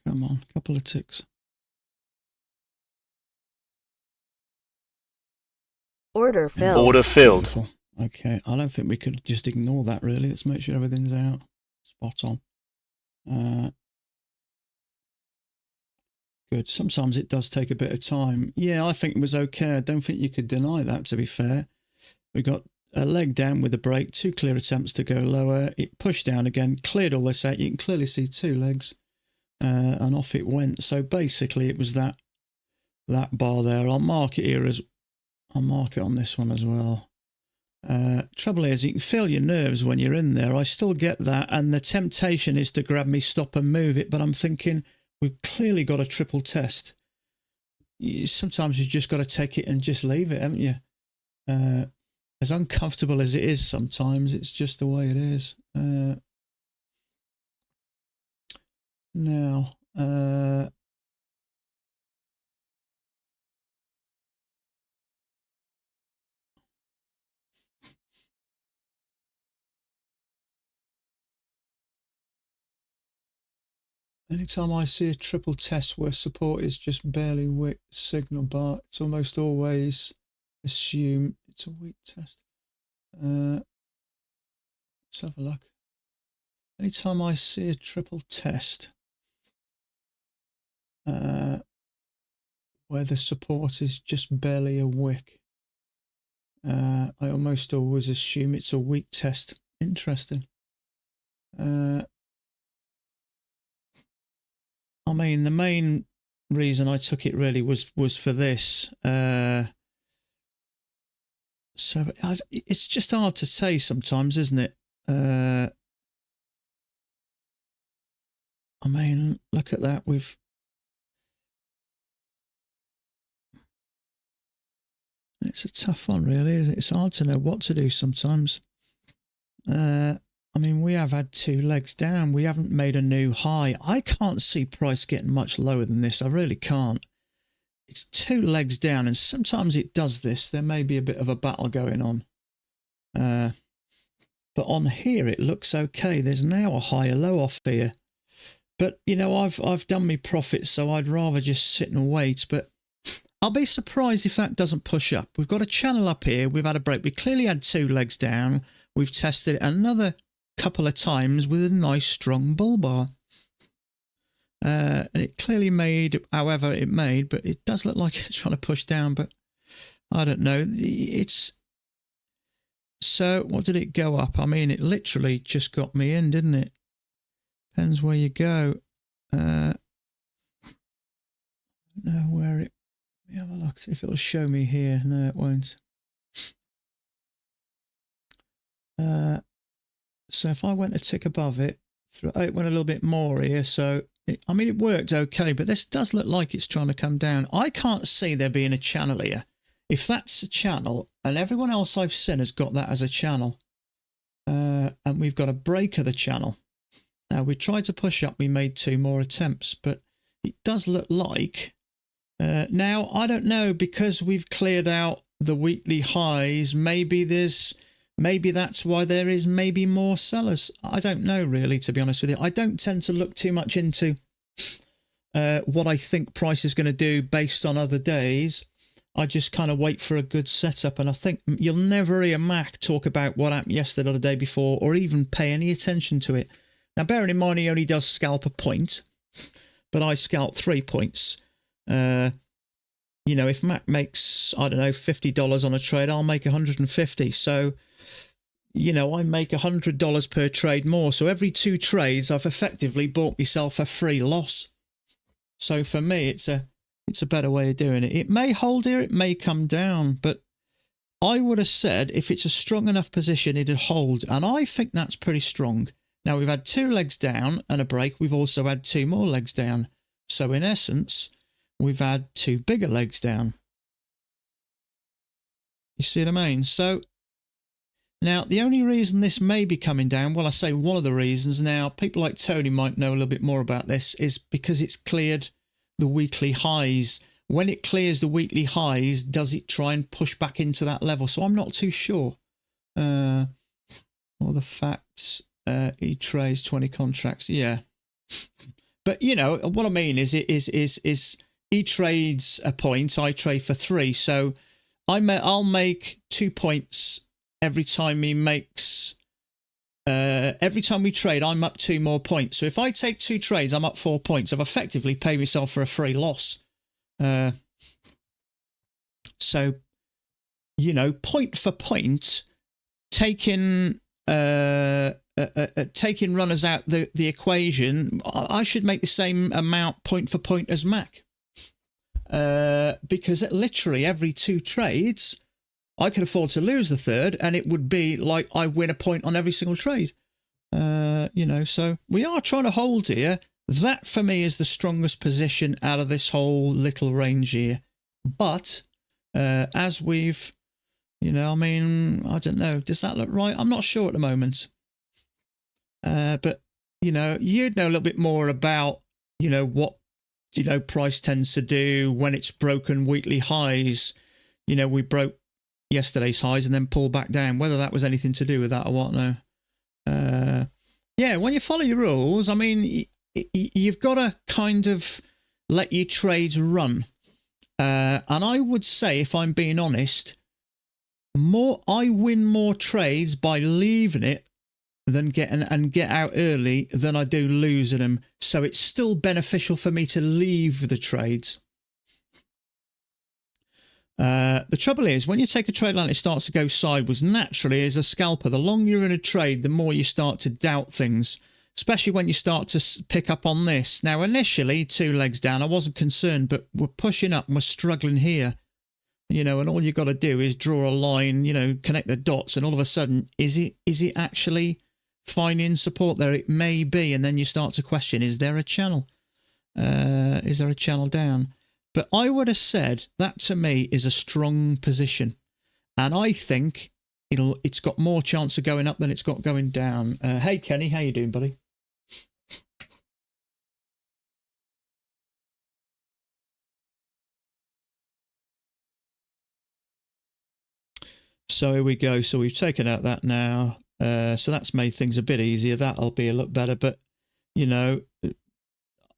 Come on, a couple of ticks. Order filled. Order filled. Beautiful. Okay, I don't think we could just ignore that really. Let's make sure everything's out. Spot on. Good. Sometimes it does take a bit of time. Yeah, I think it was okay. I don't think you could deny that, to be fair. We got a leg down with a break, 2 clear attempts to go lower. It pushed down again, cleared all this out. You can clearly see 2 legs. And off it went. So basically it was that bar there. I'll mark it here I'll mark it on this one as well. Trouble is, you can feel your nerves when you're in there. I still get that, and the temptation is to grab me, stop and move it, but I'm thinking we've clearly got a triple test. Sometimes you just got to take it and just leave it, haven't you? As uncomfortable as it is sometimes, it's just the way it is. Now, anytime I see a triple test where support is just barely wick signal bar, it's almost always assume it's a weak test. Let's have a look. Anytime I see a triple test where the support is just barely a wick, I almost always assume it's a weak test. Interesting. I mean, the main reason I took it really was for this. So it's just hard to say sometimes, isn't it? I mean, look at that. It's a tough one, really, isn't it? It's hard to know what to do sometimes. I mean, we have had 2 legs down. We haven't made a new high. I can't see price getting much lower than this. I really can't. It's 2 legs down, and sometimes it does this. There may be a bit of a battle going on. But on here, it looks okay. There's now a higher low off here. But, you know, I've done me profits, so I'd rather just sit and wait. But I'll be surprised if that doesn't push up. We've got a channel up here. We've had a break. We clearly had 2 legs down. We've tested it another couple of times with a nice strong bull bar. And it clearly made, however it made, but it does look like it's trying to push down, but I don't know. It's, so what did it go up? I mean, it literally just got me in, didn't it? Depends where you go. No, where it, let me have a look, see if it'll show me here. No, it won't. So if I went a tick above it, it went a little bit more here. So, I mean, it worked okay, but this does look like it's trying to come down. I can't see there being a channel here. If that's a channel, and everyone else I've seen has got that as a channel, and we've got a break of the channel. Now, we tried to push up. We made 2 more attempts, but it does look like... now, I don't know, because we've cleared out the weekly highs, maybe that's why there is maybe more sellers. I don't know, really, to be honest with you. I don't tend to look too much into what I think price is going to do based on other days. I just kind of wait for a good setup, and I think you'll never hear Mac talk about what happened yesterday or the day before, or even pay any attention to it. Now, bearing in mind he only does scalp a point, but I scalp 3 points. You know, if Mac makes, I don't know, $50 on a trade, I'll make 150. So, you know, I make $100 per trade more. So every 2 trades, I've effectively bought myself a free loss. So for me, it's a better way of doing it. It may hold here, it may come down, but I would have said if it's a strong enough position, it'd hold. And I think that's pretty strong. Now, we've had 2 legs down and a break. We've also had 2 more legs down. So in essence, we've had 2 bigger legs down. You see what I mean? So now, the only reason this may be coming down, well, I say one of the reasons, now people like Tony might know a little bit more about this, is because it's cleared the weekly highs. When it clears the weekly highs, does it try and push back into that level? So I'm not too sure. Or the facts, he trades 20 contracts, yeah. But, you know, what I mean is he trades a point, I trade for 3. So I'll make 2 points every time he makes, every time we trade, I'm up 2 more points. So if I take 2 trades, I'm up 4 points. I've effectively paid myself for a free loss. So, you know, point for point, taking runners out the equation, I should make the same amount point for point as Mac. Because literally every 2 trades, I could afford to lose the 3rd, and it would be like I win a point on every single trade. You know, so we are trying to hold here. That, for me, is the strongest position out of this whole little range here. But, as we've, you know, I mean, I don't know. Does that look right? I'm not sure at the moment. But, you know, you'd know a little bit more about you know, what, you know, price tends to do when it's broken weekly highs. You know, we broke yesterday's highs and then pulled back down. Whether that was anything to do with that or what, no. Yeah, when you follow your rules, I mean, you've got to kind of let your trades run. And I would say, if I'm being honest, I win more trades by leaving it than get out early than I do losing them. So it's still beneficial for me to leave the trades. The trouble is, when you take a trade line, it starts to go sideways. Naturally, as a scalper, the longer you're in a trade, the more you start to doubt things, especially when you start to pick up on this. Now, initially, 2 legs down, I wasn't concerned, but we're pushing up and we're struggling here. You know, and all you've got to do is draw a line, you know, connect the dots, and all of a sudden, is it actually finding support there? It may be, and then you start to question, is there a channel? Is there a channel down? But I would have said that to me is a strong position. And I think it's got more chance of going up than it's got going down. Hey, Kenny, how you doing, buddy? So here we go. So we've taken out that now. So that's made things a bit easier. That'll be a lot better. But, you know,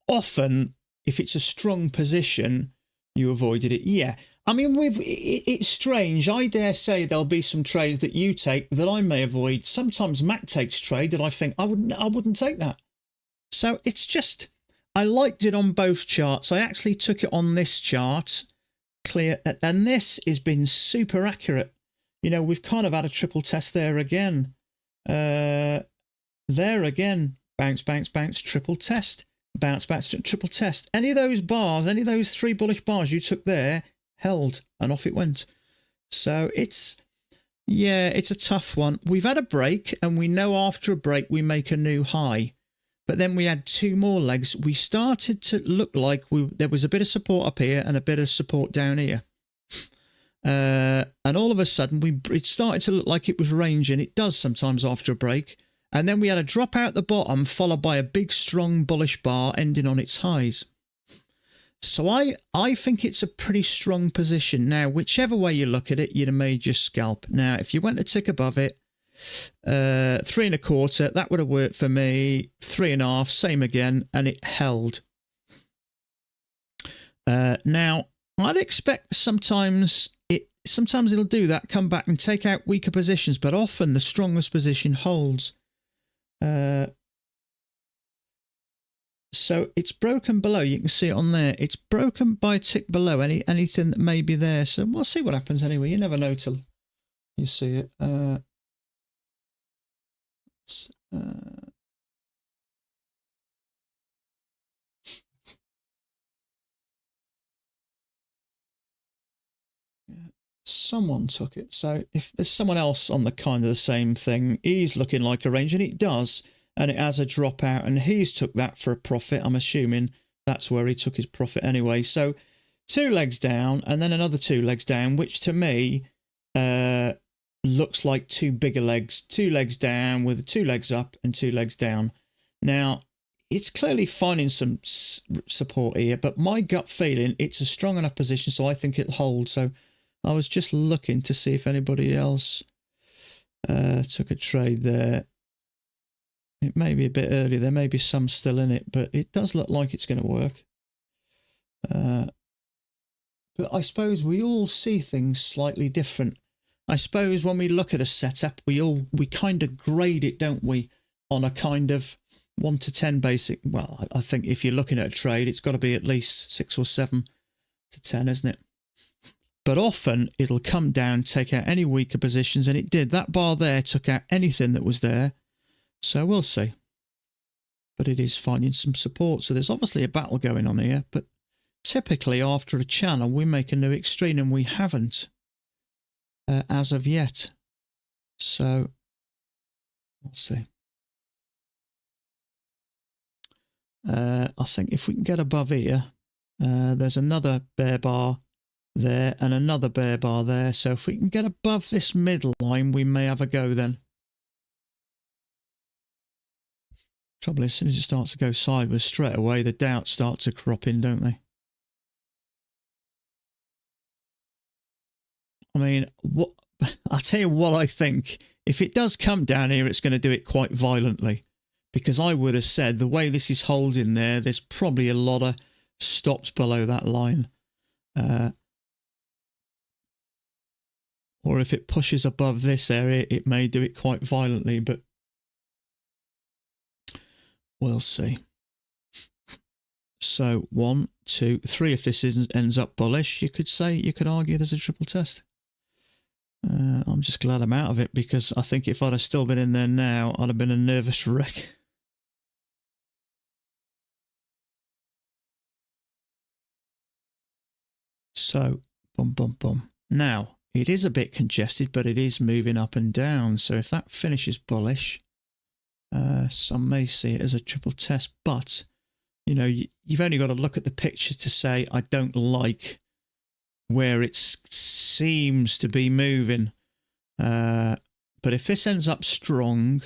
often if it's a strong position, you avoided it. Yeah. I mean, it's strange. I dare say there'll be some trades that you take that I may avoid. Sometimes Mac takes trade that I think I wouldn't take that. So it's just, I liked it on both charts. I actually took it on this chart, clear, and this has been super accurate. You know, we've kind of had a triple test there again. There again, bounce, bounce, bounce, triple test. Bounce back, triple test. Any of those bars, any of those 3 bullish bars you took there, held, and off it went. So it's a tough one. We've had a break, and we know after a break we make a new high. But then we had 2 more legs. We started to look like there was a bit of support up here and a bit of support down here. And all of a sudden, it started to look like it was ranging. It does sometimes after a break. And then we had a drop out the bottom, followed by a big, strong, bullish bar ending on its highs. So I think it's a pretty strong position. Now, whichever way you look at it, you'd have made your scalp. Now, if you went a tick above it, 3 1/4, that would have worked for me. 3 1/2, same again, and it held. Now, I'd expect sometimes it'll do that, come back and take out weaker positions, but often the strongest position holds. So it's broken below. You can see it on there. It's broken by a tick below anything that may be there. So we'll see what happens anyway. You never know till you see it. Someone took it. So if there's someone else on the kind of the same thing, he's looking like a range, and it does, and it has a drop out, and he's took that for a profit. I'm assuming that's where he took his profit anyway. So 2 legs down, and then another 2 legs down, which to me looks like 2 bigger legs. 2 legs down with 2 legs up and 2 legs down. Now, it's clearly finding some support here, but my gut feeling, it's a strong enough position, so I think it'll hold. So I was just looking to see if anybody else took a trade there. It may be a bit early. There may be some still in it, but it does look like it's going to work. But I suppose we all see things slightly different. I suppose when we look at a setup, we kind of grade it, don't we, on a kind of 1 to 10 basic. Well, I think if you're looking at a trade, it's got to be at least 6 or 7 to 10, isn't it? But often it'll come down, take out any weaker positions, and it did. That bar there took out anything that was there. So we'll see. But it is finding some support. So there's obviously a battle going on here. But typically after a channel, we make a new extreme, and we haven't as of yet. So we'll see. I think if we can get above here, there's another bear bar there and another bear bar there. So if we can get above this middle line, we may have a go then. Trouble is, as soon as it starts to go sideways straight away, the doubts start to crop in, don't they? I mean, what I'll tell you what I think. If it does come down here, it's going to do it quite violently. Because I would have said, the way this is holding there, there's probably a lot of stops below that line. Or if it pushes above this area, it may do it quite violently, but we'll see. So 1, 2, 3. If this ends up bullish, you could argue there's a triple test. I'm just glad I'm out of it, because I think if I'd have still been in there now, I'd have been a nervous wreck. So, boom, boom, boom. Now, it is a bit congested, but it is moving up and down. So if that finishes bullish, some may see it as a triple test. But, you know, you've only got to look at the picture to say, I don't like where it seems to be moving. But if this ends up strong,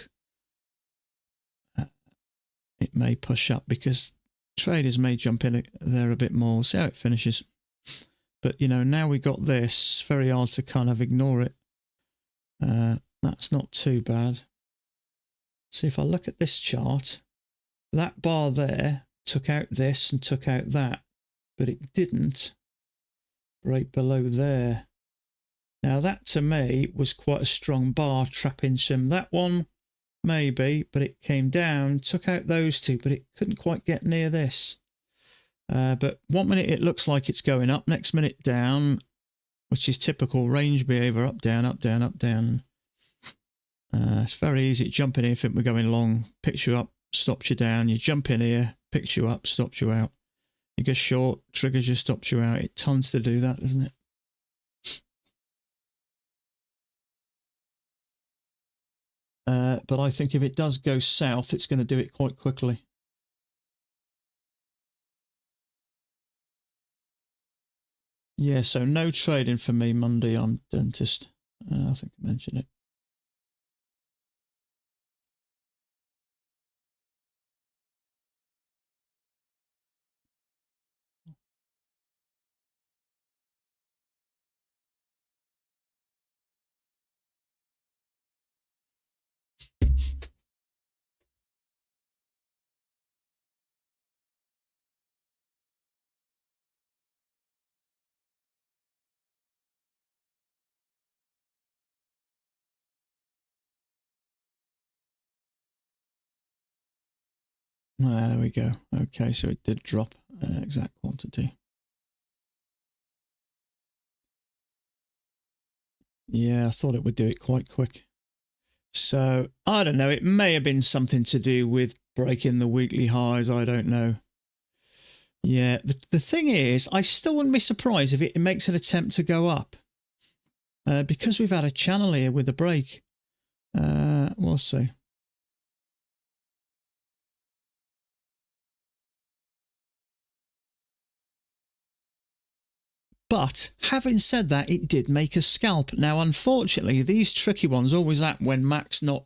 it may push up, because traders may jump in there a bit more. We'll see how it finishes. But, you know, now we got this, very hard to kind of ignore it. That's not too bad. See, if I look at this chart, that bar there took out this and took out that, but it didn't break below there. Now, that to me was quite a strong bar, trapping some. That one, maybe, but it came down, took out those two, but it couldn't quite get near this. But 1 minute it looks like it's going up, next minute down, which is typical range behavior, up, down, up, down, up, down. It's very easy to jump in here, think we're going long, picks you up, stops you down. You jump in here, picks you up, stops you out. You go short, triggers you, stops you out. It tends to do that, doesn't it? But I think if it does go south, it's going to do it quite quickly. Yeah, so no trading for me Monday. I'm dentist. I think I mentioned it. There we go. Okay, so it did drop exact quantity. Yeah, I thought it would do it quite quick. So, I don't know. It may have been something to do with breaking the weekly highs. I don't know. Yeah, the thing is, I still wouldn't be surprised if it makes an attempt to go up. Because we've had a channel here with a break. We'll see. But having said that, it did make a scalp. Now, unfortunately, these tricky ones always happen when Mac's not,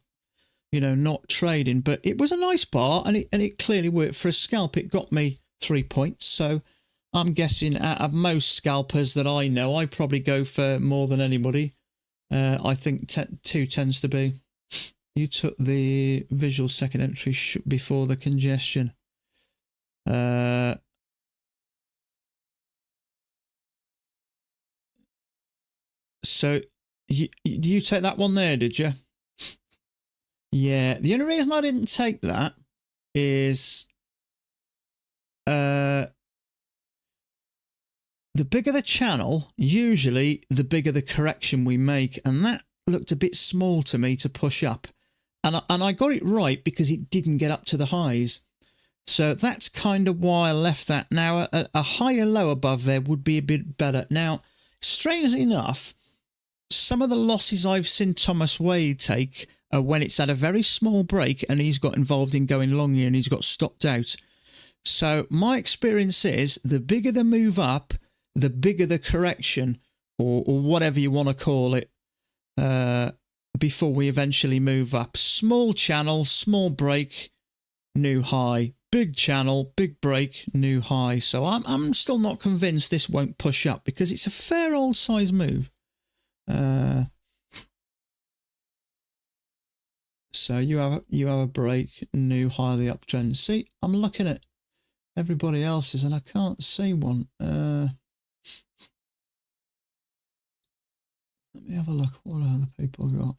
you know, not trading. But it was a nice bar, and it clearly worked for a scalp. It got me 3 points. So I'm guessing out of most scalpers that I know, I probably go for more than anybody. I think 2 tends to be. You took the visual second entry before the congestion. So you take that one there, did you? Yeah. The only reason I didn't take that is the bigger the channel, usually the bigger the correction we make, and that looked a bit small to me to push up. And I got it right because it didn't get up to the highs. So that's kind of why I left that. Now, a higher low above there would be a bit better. Now, strangely enough, some of the losses I've seen Thomas Wade take are when it's had a very small break and he's got involved in going long here and he's got stopped out. So my experience is the bigger the move up, the bigger the correction, or whatever you want to call it, before we eventually move up. Small channel, small break, new high, big channel, big break, new high. So I'm still not convinced this won't push up because it's a fair old size move. So you have a break, new high of the uptrend. See, I'm looking at everybody else's and I can't see one. Let me have a look. What other people got?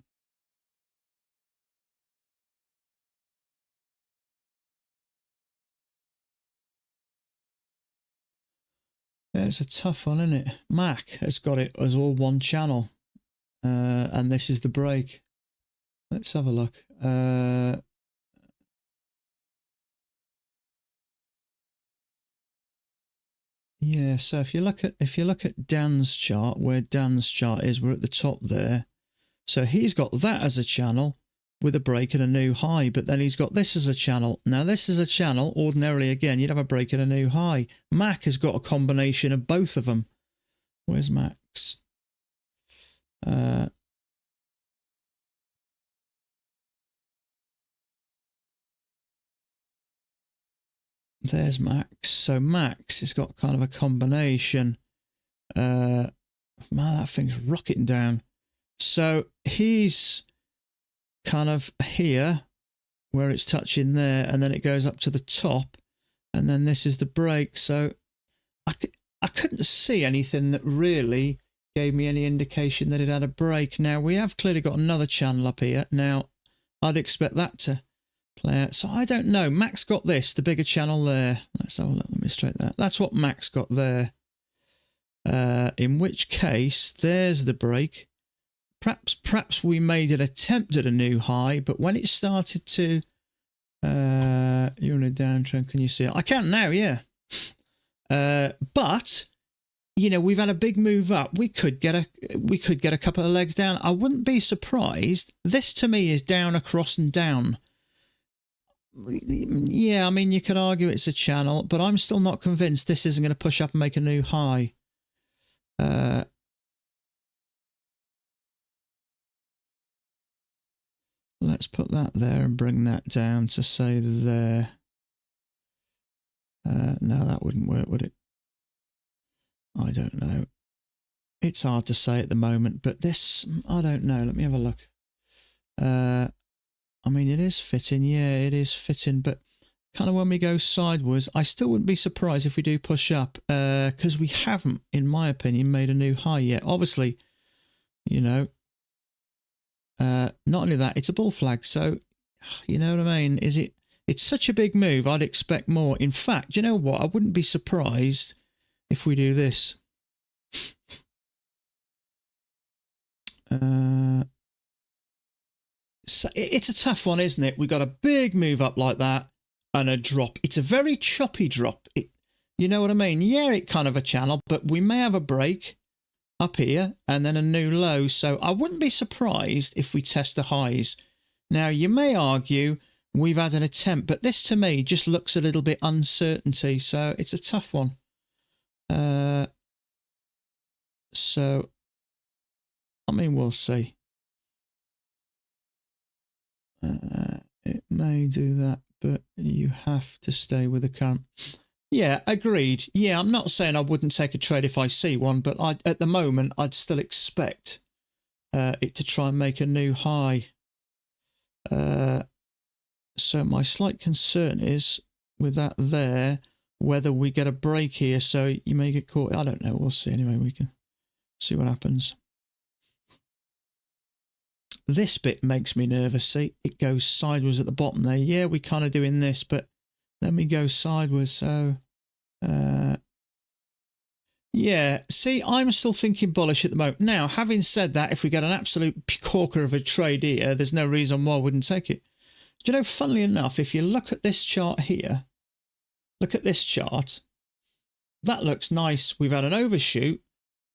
Yeah, it's a tough one, isn't it? Mac has got it as all one channel. And this is the break. Let's have a look. Yeah, so if you look at Dan's chart, where Dan's chart is, we're at the top there. So he's got that as a channel with a break and a new high, but then he's got this as a channel. Now this is a channel, ordinarily again, you'd have a break and a new high. Mac has got a combination of both of them. Where's Mac's? There's Max. So Max has got kind of a combination. Man, that thing's rocketing down. So he's kind of here where it's touching there, and then it goes up to the top, and then this is the break. So I couldn't see anything that really gave me any indication that it had a break. Now we have clearly got another channel up here. Now I'd expect that to play out. So I don't know. Max got this, the bigger channel there. Let's have a look. Let me straighten that. That's what Max got there. In which case, there's the break. Perhaps we made an attempt at a new high, but when it started to, you're in a downtrend. Can you see it? I can now. Yeah. But you know, we've had a big move up. We could get a couple of legs down. I wouldn't be surprised. This to me is down across and down. Yeah, I mean, you could argue it's a channel, but I'm still not convinced this isn't going to push up and make a new high. Let's put that there and bring that down to say there. No, that wouldn't work, would it? I don't know. It's hard to say at the moment, but this, I don't know. Let me have a look. I mean, it is fitting. Yeah, it is fitting, but kind of when we go sideways, I still wouldn't be surprised if we do push up, because we haven't, in my opinion, made a new high yet. Obviously, you know, not only that, it's a bull flag. So, you know what I mean? It's such a big move. I'd expect more. In fact, you know what? I wouldn't be surprised if we do this. So it's a tough one, isn't it? We got a big move up like that and a drop. It's a very choppy drop. You know what I mean? Yeah, it kind of a channel, but we may have a break up here and then a new low. So I wouldn't be surprised if we test the highs. Now, you may argue we've had an attempt, but this to me just looks a little bit uncertainty. So it's a tough one. So, I mean, we'll see. It may do that, but you have to stay with the current. Yeah, agreed. Yeah, I'm not saying I wouldn't take a trade if I see one, but at the moment, I'd still expect it to try and make a new high. So my slight concern is with that there, whether we get a break here. So you may get caught. I don't know. We'll see. Anyway, we can see what happens. This bit makes me nervous. See, it goes sideways at the bottom there. Yeah, we're kind of doing this, but then we go sideways. So, yeah, see, I'm still thinking bullish at the moment. Now, having said that, if we get an absolute corker of a trade here, there's no reason why I wouldn't take it. Do you know, funnily enough, if you look at this chart here, look at this chart, that looks nice. We've had an overshoot.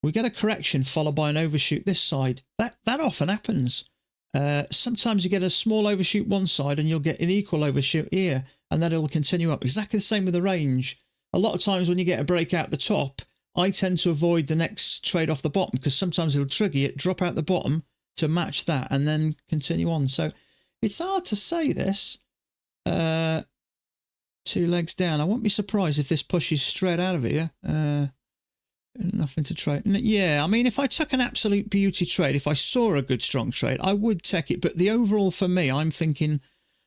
We get a correction followed by an overshoot this side. That often happens. Sometimes you get a small overshoot one side and you'll get an equal overshoot here, and then it'll continue up. Exactly the same with the range. A lot of times when you get a break out the top, I tend to avoid the next trade off the bottom because sometimes it'll trigger it, drop out the bottom to match that and then continue on. So it's hard to say this. 2 legs down. I won't be surprised if this pushes straight out of here. Nothing to trade. Yeah, I mean, if I took an absolute beauty trade, if I saw a good strong trade, I would take it. But the overall for me, I'm thinking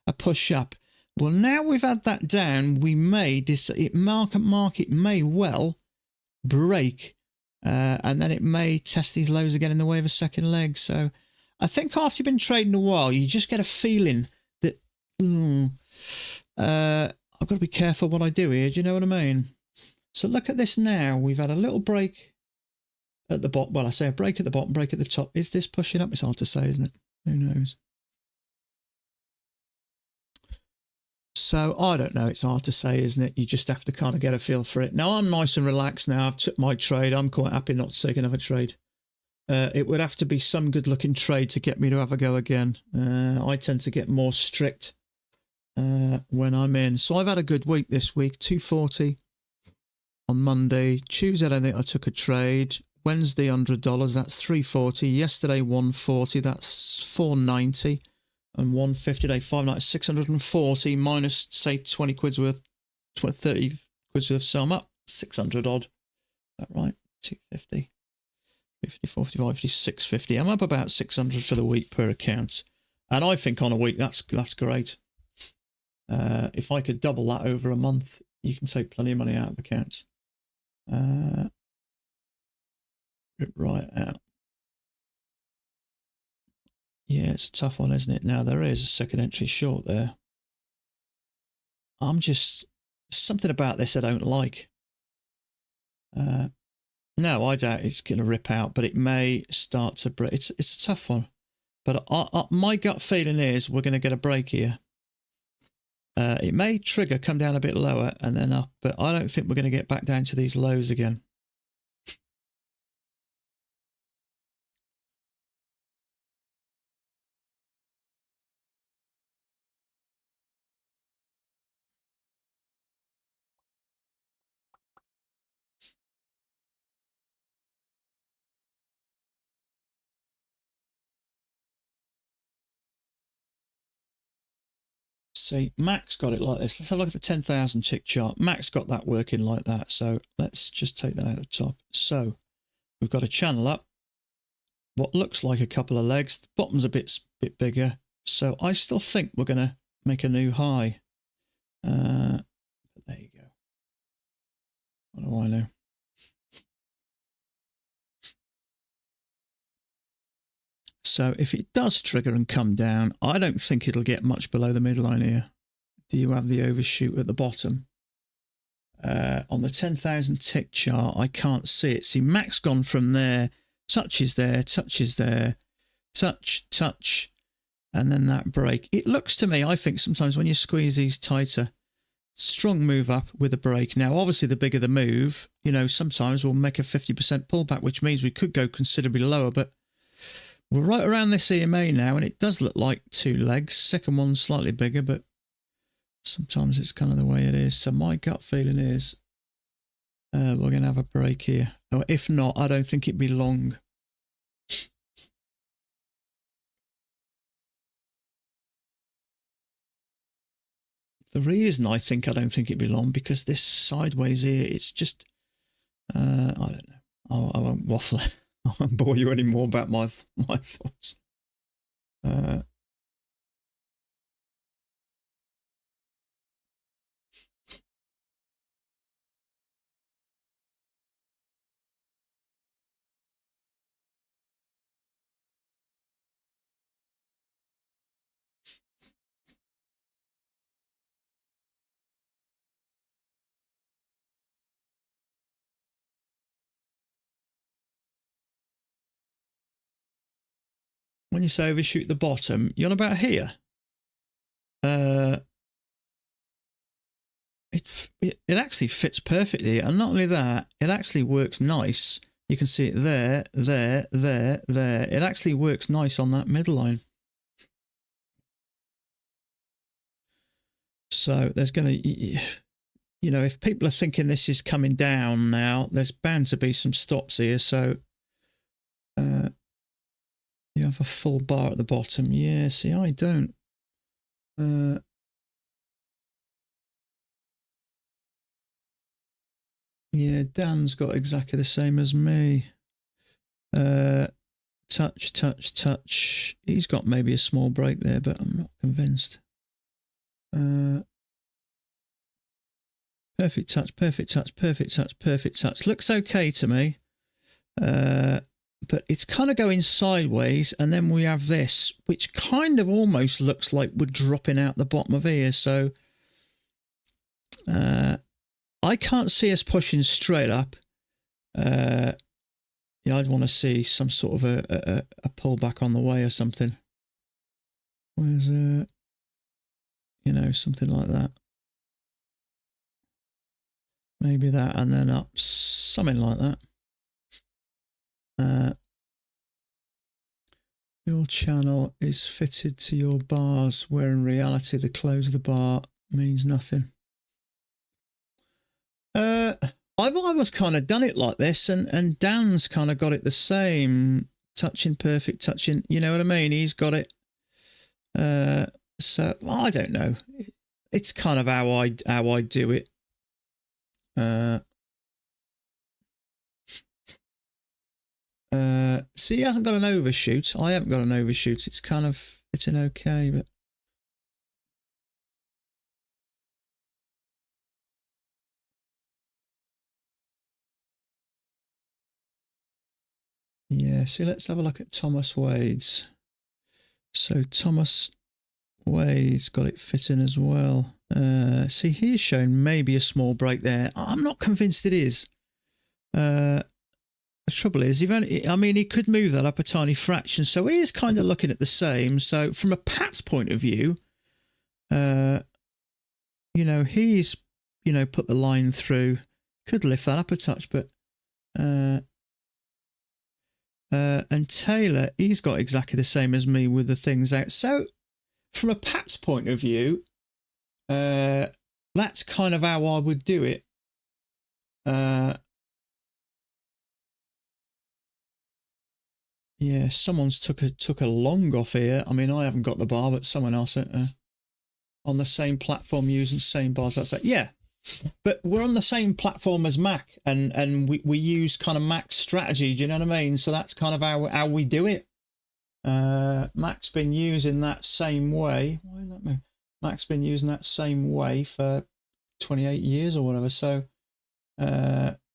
a push up. Well, now we've had that down, we may market may well break, and then it may test these lows again in the way of a second leg. So I think after you've been trading a while, you just get a feeling that I've got to be careful what I do here. Do you know what I mean? So look at this now. We've had a little break at the bottom. Well, I say a break at the bottom, break at the top. Is this pushing up? It's hard to say, isn't it? Who knows? So I don't know. It's hard to say, isn't it? You just have to kind of get a feel for it. Now I'm nice and relaxed now. I've took my trade. I'm quite happy not to take another trade. It would have to be some good looking trade to get me to have a go again. I tend to get more strict when I'm in. So I've had a good week this week. 240 on Monday. Tuesday, I don't think I took a trade. Wednesday, $100. That's 340. Yesterday, 140. That's 490. And 150 day, 5 nights, 640 minus, say, 20 quid's worth, 30 quid's worth. So I'm up 600 odd. Is that right? 250, 350, 455, 50, 650. I'm up about 600 for the week per account. And I think on a week, that's great. If I could double that over a month, you can take plenty of money out of accounts. Rip right out. Yeah, it's a tough one, isn't it? Now, there is a second entry short there. I'm just... something about this I don't like. No, I doubt it's going to rip out, but it may start to break. It's a tough one. But my gut feeling is we're going to get a break here. It may trigger, come down a bit lower and then up, but I don't think we're going to get back down to these lows again. See, Max got it like this. Let's have a look at the 10,000 tick chart. Max got that working like that. So let's just take that out of the top. So we've got a channel up. What looks like a couple of legs. The bottom's a bit bigger. So I still think we're going to make a new high. But there you go. What do I know? So if it does trigger and come down, I don't think it'll get much below the midline here. Do you have the overshoot at the bottom? On the 10,000 tick chart, I can't see it. See, Max gone from there, touches there, touches there, touch, and then that break. It looks to me, I think sometimes when you squeeze these tighter, strong move up with a break. Now, obviously, the bigger the move, you know, sometimes we'll make a 50% pullback, which means we could go considerably lower, but we're right around this EMA now, and it does look like 2 legs. Second one's slightly bigger, but sometimes it's kind of the way it is. So my gut feeling is we're going to have a break here. Or if not, I don't think it'd be long. The reason I don't think it'd be long, because this sideways here, it's just, I don't know. I won't waffle. I won't bore you anymore about my thoughts. When you say overshoot the bottom, you're on about here. It actually fits perfectly, and not only that, it actually works nice. You can see it there. It actually works nice on that midline. So there's going to, you know, if people are thinking this is coming down now, there's bound to be some stops here. So you have a full bar at the bottom. Yeah, see, I don't. Yeah, Dan's got exactly the same as me. Touch, touch, touch. He's got maybe a small break there, but I'm not convinced. Perfect touch, perfect touch, perfect touch, perfect touch. Looks okay to me. But it's kind of going sideways, and then we have this, which kind of almost looks like we're dropping out the bottom of here. So I can't see us pushing straight up. Yeah, I'd want to see some sort of a pullback on the way or something. Where's something like that. Maybe that, and then up, something like that. Your channel is fitted to your bars, where in reality the close of the bar means nothing. I've always kind of done it like this, and Dan's kind of got it the same. Touching, perfect touching, you know what I mean? He's got it. So I don't know. It's kind of how I do it. See, he hasn't got an overshoot. I haven't got an overshoot. It's kind of fitting okay, but yeah. See, let's have a look at Thomas Wade's. So Thomas Wade's got it fitting as well. See, he's showing maybe a small break there. I'm not convinced it is. The trouble is, he could move that up a tiny fraction, so he is kind of looking at the same. So from a Pat's point of view, he's, put the line through, could lift that up a touch, but and Taylor, he's got exactly the same as me with the things out. So from a Pat's point of view, that's kind of how I would do it. Yeah, someone's took a long off here. I mean, I haven't got the bar, but someone else on the same platform using the same bars. That's it. Yeah, but we're on the same platform as Mac, and we use kind of Mac's strategy. Do you know what I mean? So that's kind of how we do it. Mac's been using that same way. Why not me? Mac's been using that same way for 28 years or whatever. So,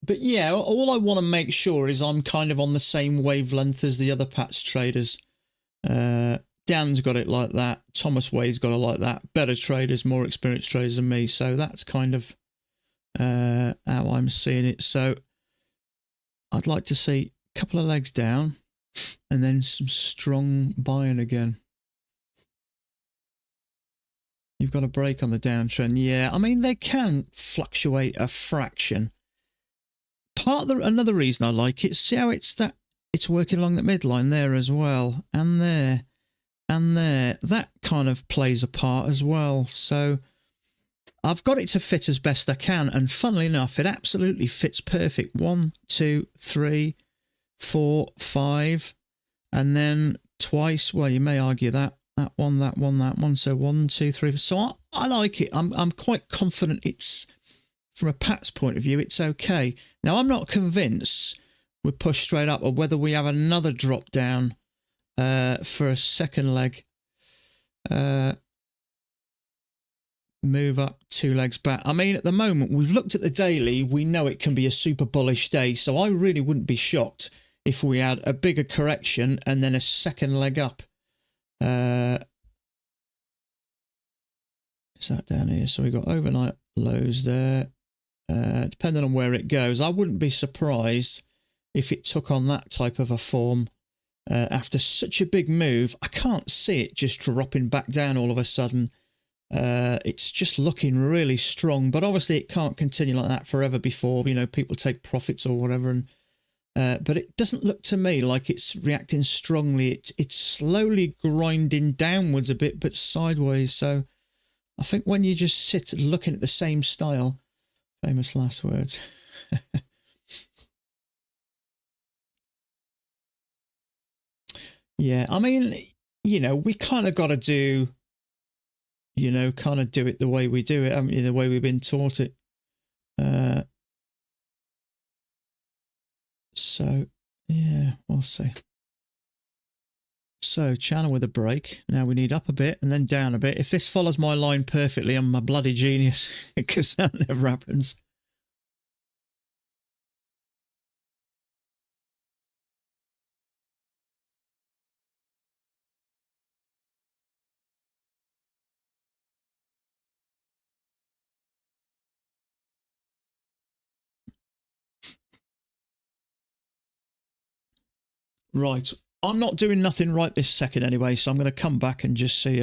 but yeah, all I want to make sure is I'm kind of on the same wavelength as the other Pat's traders. Dan's got it like that. Thomas Wade's got it like that. Better traders, more experienced traders than me. So that's kind of how I'm seeing it. So I'd like to see a couple of legs down and then some strong buying again. You've got a break on the downtrend. Yeah, I mean, they can fluctuate a fraction. Another reason I like it, see how it's working along the midline there as well, and there, and there. That kind of plays a part as well. So I've got it to fit as best I can, and funnily enough, it absolutely fits perfect. 1, 2, 3, 4, 5, and then twice. Well, you may argue that one, that one, that one. So 1, 2, 3. So I like it. I'm quite confident it's, from a Pat's point of view, it's okay. Now, I'm not convinced we push straight up or whether we have another drop down for a second leg. Move up 2 legs back. I mean, at the moment, we've looked at the daily. We know it can be a super bullish day. So I really wouldn't be shocked if we had a bigger correction and then a second leg up. Is that down here? So we got overnight lows there. Depending on where it goes, I wouldn't be surprised if it took on that type of a form after such a big move. I can't see it just dropping back down all of a sudden. It's just looking really strong, but obviously it can't continue like that forever before, people take profits or whatever. And but it doesn't look to me like it's reacting strongly. It's slowly grinding downwards a bit, but sideways. So I think when you just sit looking at the same style, famous last words. Yeah, I mean, we kind of got to do, kind of do it the way we do it, the way we've been taught it. So, yeah, we'll see. So, channel with a break. Now we need up a bit and then down a bit. If this follows my line perfectly, I'm a bloody genius, because that never happens. Right. I'm not doing nothing right this second anyway, so I'm going to come back and just see.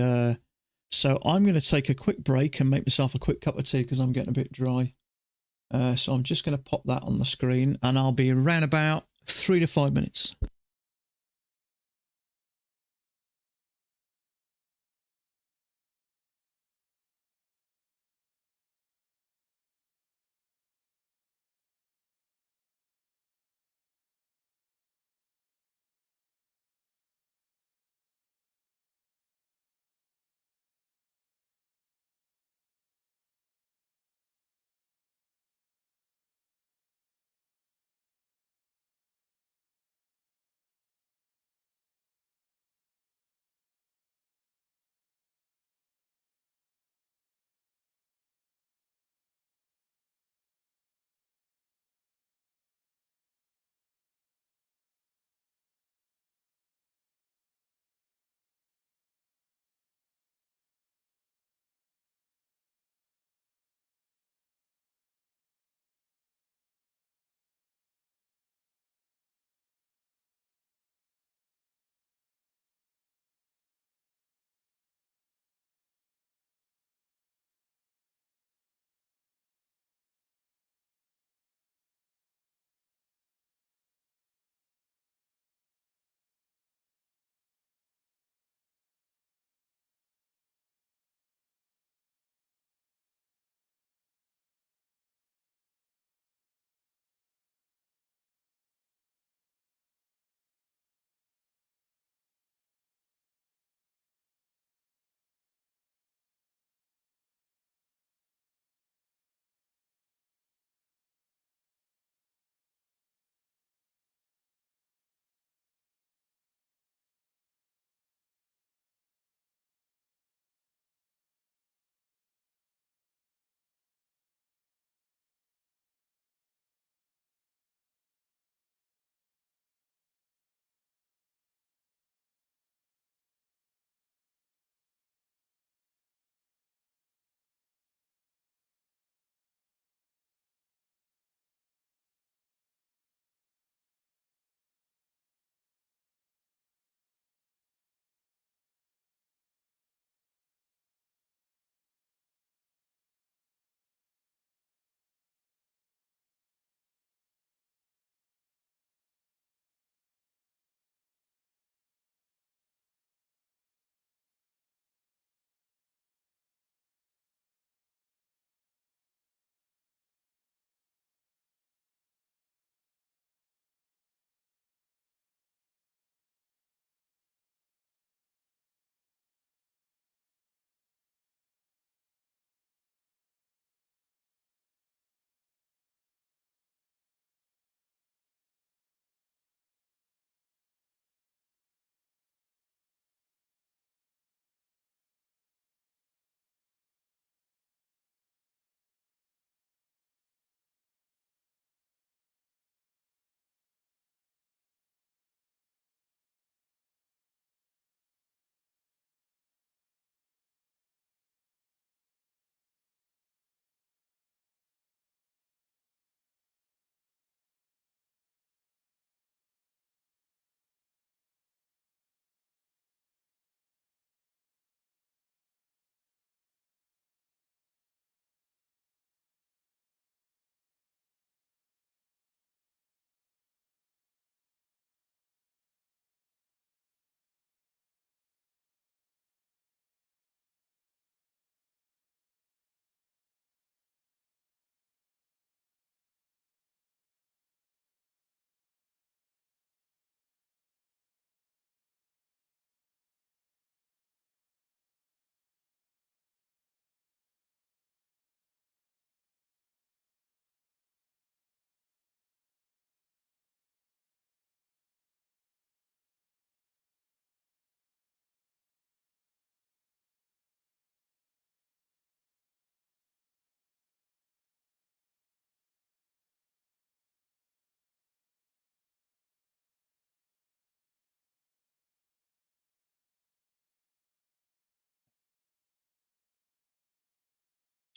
So I'm going to take a quick break and make myself a quick cup of tea because I'm getting a bit dry. So I'm just going to pop that on the screen and I'll be around about 3 to 5 minutes.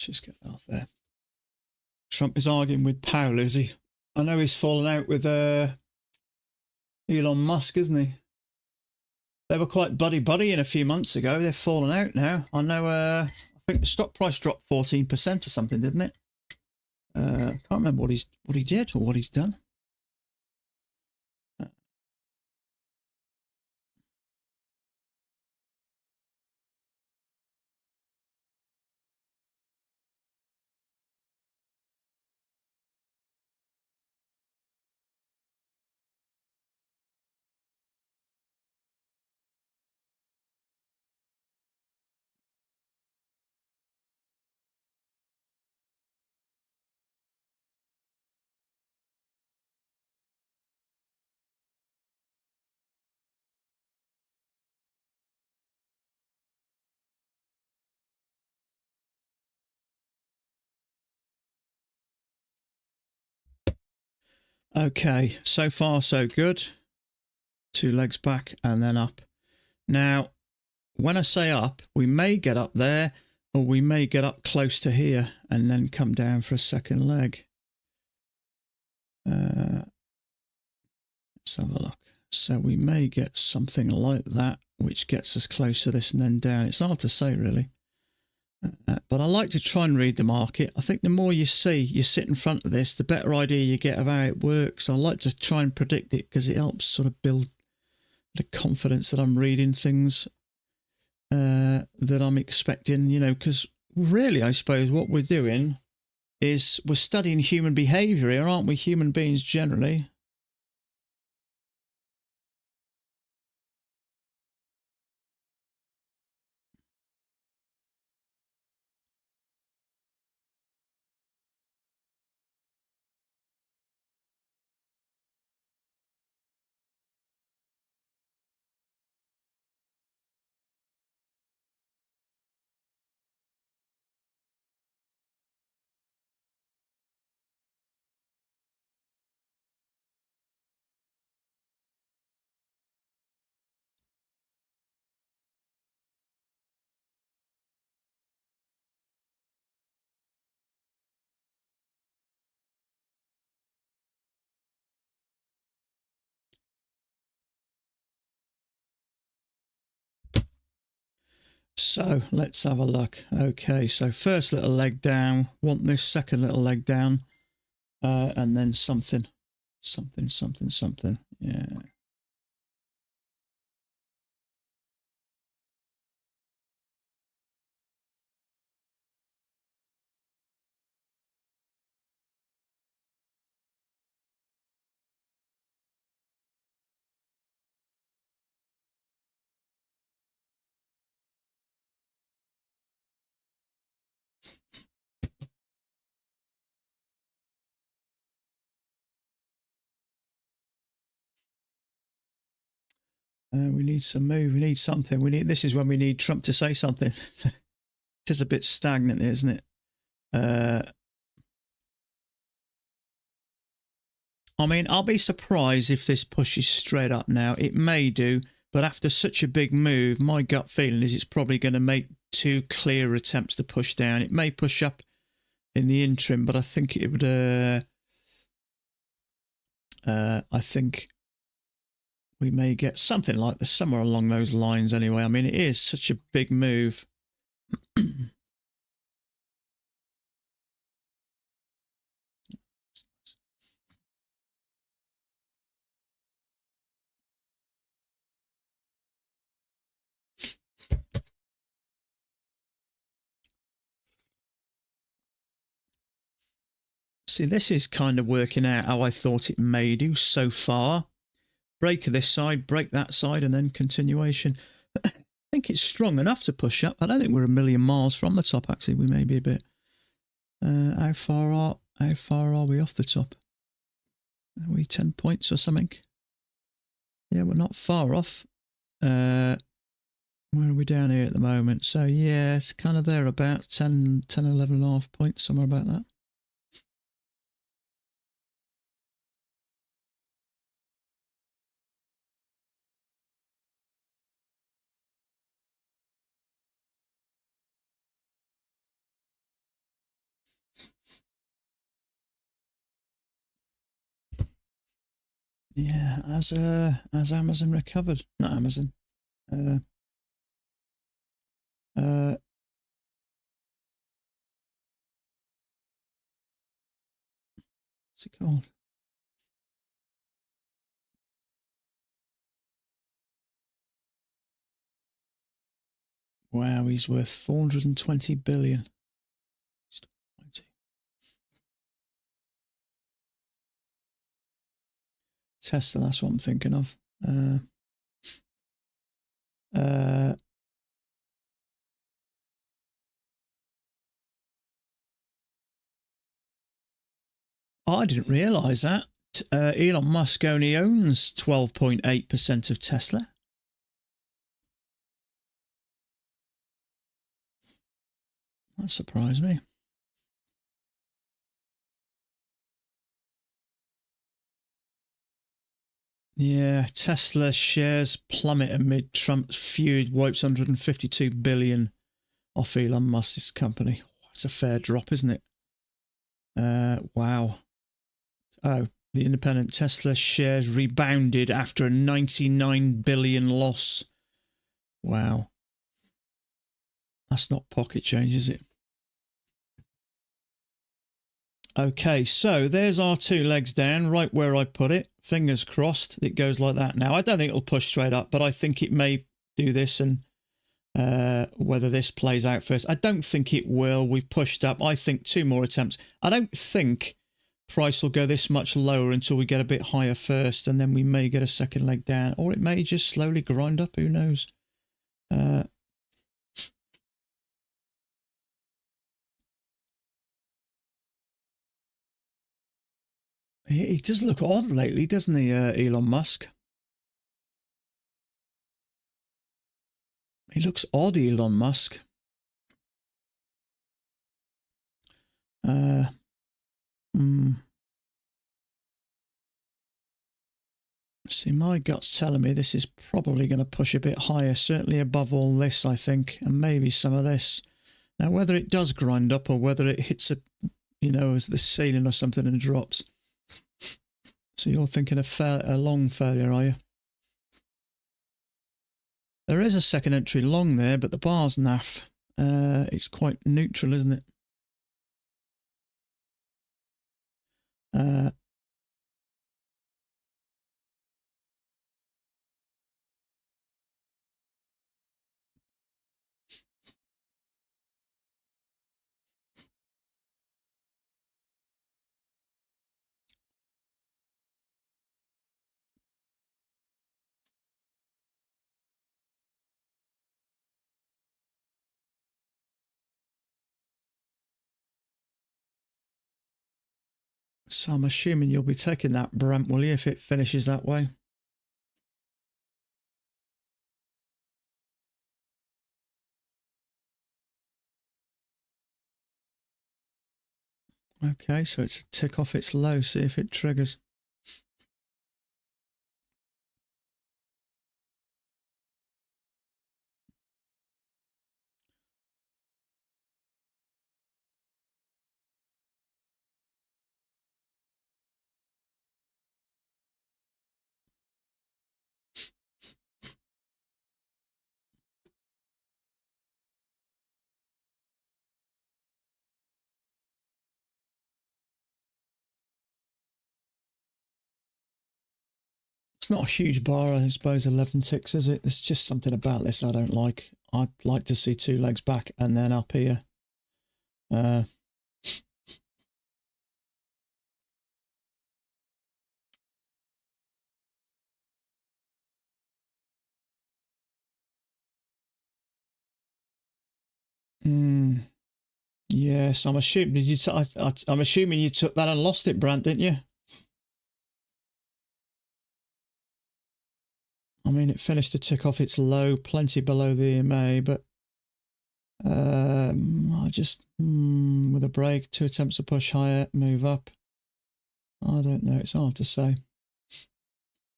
just get off there. Trump is arguing with Powell, is he? I know he's fallen out with Elon Musk, isn't he? They were quite buddy-buddy in a few months ago. They've fallen out now. I know, I think the stock price dropped 14% or something, didn't it? I can't remember what he did or what he's done. Okay, so far so good. 2 legs back and then up. Now, when I say up, we may get up there or we may get up close to here and then come down for a second leg. Let's have a look. So we may get something like that, which gets us close to this and then down. It's hard to say, really. But I like to try and read the market. I think the more you see, you sit in front of this, the better idea you get of how it works. I like to try and predict it because it helps sort of build the confidence that I'm reading things that I'm expecting, you know, because really, I suppose what we're doing is we're studying human behaviour here, aren't we? Human beings generally. So let's have a look. Okay, so first little leg down, want this second little leg down, and then something. Yeah. We need some move. We need something. This is when we need Trump to say something. It is a bit stagnant, isn't it? I mean, I'll be surprised if this pushes straight up now. It may do, but after such a big move, my gut feeling is it's probably going to make 2 clear attempts to push down. It may push up in the interim, but I think it would. I think we may get something like this, somewhere along those lines anyway. I mean, it is such a big move. See, this is kind of working out how I thought it may do so far. Break this side, break that side, and then continuation. I think it's strong enough to push up. I don't think we're a million miles from the top, actually. We may be a bit. How far are we off the top? Are we 10 points or something? Yeah, we're not far off. Where are we down here at the moment? So, yeah, it's kind of there about 10, 11 and a half points, somewhere about that. Yeah, as Amazon recovered, not Amazon. What's it called? Wow, he's worth 420 billion. Tesla, that's what I'm thinking of. I didn't realise that. Elon Musk only owns 12.8% of Tesla. That surprised me. Yeah, Tesla shares plummet amid Trump's feud wipes 152 billion off Elon Musk's company. That's a fair drop, isn't it? Wow. Oh, the independent Tesla shares rebounded after a 99 billion loss. Wow. That's not pocket change, is it? Okay, so there's our two legs down, right where I put it. Fingers crossed it goes like that. Now, I don't think it'll push straight up, but I think it may do this, and whether this plays out first. I don't think it will. We've pushed up. I think 2 more attempts. I don't think price will go this much lower until we get a bit higher first, and then we may get a second leg down, or it may just slowly grind up. Who knows? He does look odd lately, doesn't he, Elon Musk? He looks odd, Elon Musk. See, my gut's telling me this is probably going to push a bit higher, certainly above all this, I think, and maybe some of this. Now, whether it does grind up or whether it hits a, as the ceiling or something and drops. So you're thinking a long failure, are you? There is a second entry long there, but the bar's naff. It's quite neutral, isn't it? So I'm assuming you'll be taking that Brent, will you, if it finishes that way? Okay, so it's a tick off its low, see if it triggers. It's not a huge bar, I suppose, 11 ticks, is it? There's just something about this I don't like. I'd like to see 2 legs back and then up here. Yes, I'm assuming I'm assuming you took that and lost it, Brant, didn't you? I mean, it finished to tick off its low, plenty below the EMA, but I just, with a break, 2 attempts to push higher, move up. I don't know, it's hard to say.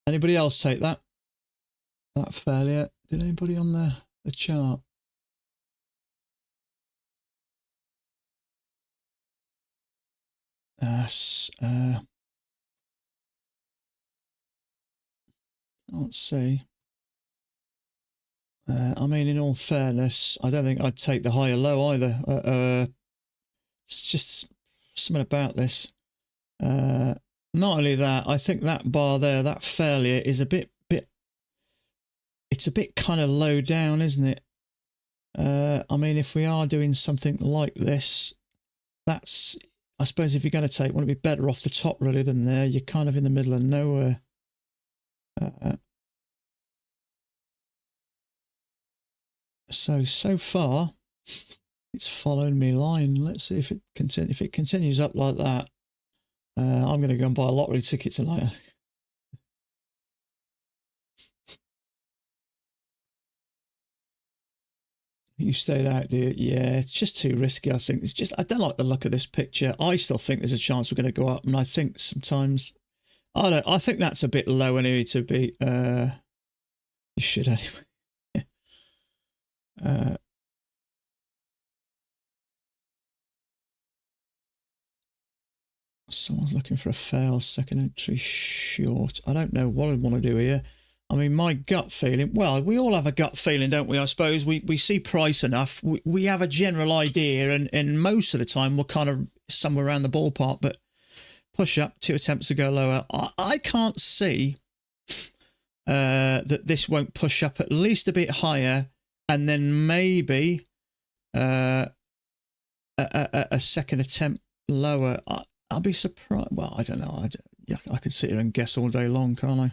Anybody else take that failure? Did anybody on the chart? Let's see. I mean, in all fairness, I don't think I'd take the higher low either. It's just something about this. Not only that, I think that bar there, that failure, is a bit. It's a bit kind of low down, isn't it? I mean, if we are doing something like this, that's, I suppose, if you're going to take, wouldn't it be better off the top really than there? You're kind of in the middle of nowhere. So far, it's following me line. Let's see if it continues up like that. I'm going to go and buy a lottery ticket tonight. You stayed out there. Yeah, it's just too risky, I think. It's just, I don't like the look of this picture. I still think there's a chance we're going to go up, and I think sometimes, I think that's a bit low anyway to be, you should anyway. Someone's looking for a fail, second entry short. I don't know what I want to do here. I mean, my gut feeling, well, we all have a gut feeling, don't we? I suppose we see price enough. We have a general idea, and most of the time we're kind of somewhere around the ballpark, but push up, 2 attempts to go lower. I can't see that this won't push up at least a bit higher, and then maybe a second attempt lower. I'll be surprised. Well, I don't know. I could sit here and guess all day long, can't I?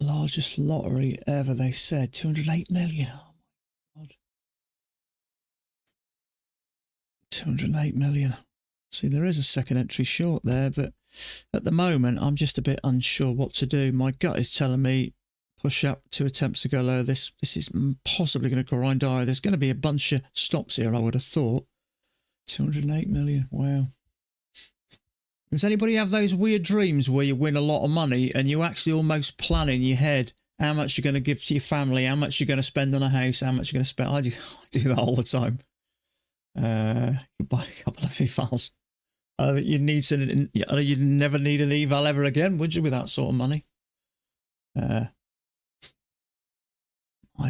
Largest lottery ever, they said. 208 million. Oh my God. 208 million. See, there is a second entry short there, but at the moment, I'm just a bit unsure what to do. My gut is telling me push up, 2 attempts to go low. This is possibly going to grind higher. There's going to be a bunch of stops here, I would have thought. 208 million. Wow. Does anybody have those weird dreams where you win a lot of money and you actually almost plan in your head how much you're going to give to your family, how much you're going to spend on a house, how much you're going to spend? I do that all the time. You buy a couple of evals. You'd never need an eval ever again, would you, with that sort of money? I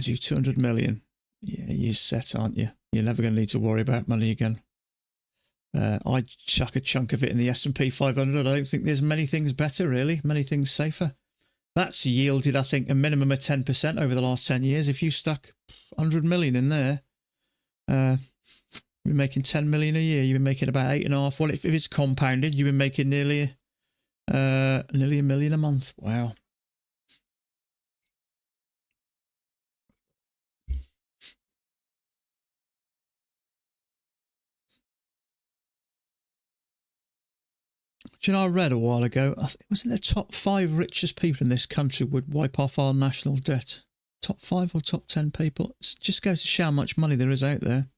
do 200 million. Yeah, you're set, aren't you? You're never going to need to worry about money again. I'd chuck a chunk of it in the S&P 500. I don't think there's many things better, really. Many things safer. That's yielded, I think, a minimum of 10% over the last 10 years. If you stuck 100 million in there, you've been making 10 million a year. You've been making about 8.5. Well, if it's compounded, you've been making nearly a million a month. Wow. Do you know, I read a while ago, I think it was in the top 5 richest people in this country would wipe off our national debt. Top 5 or top 10 people. It just goes to show how much money there is out there.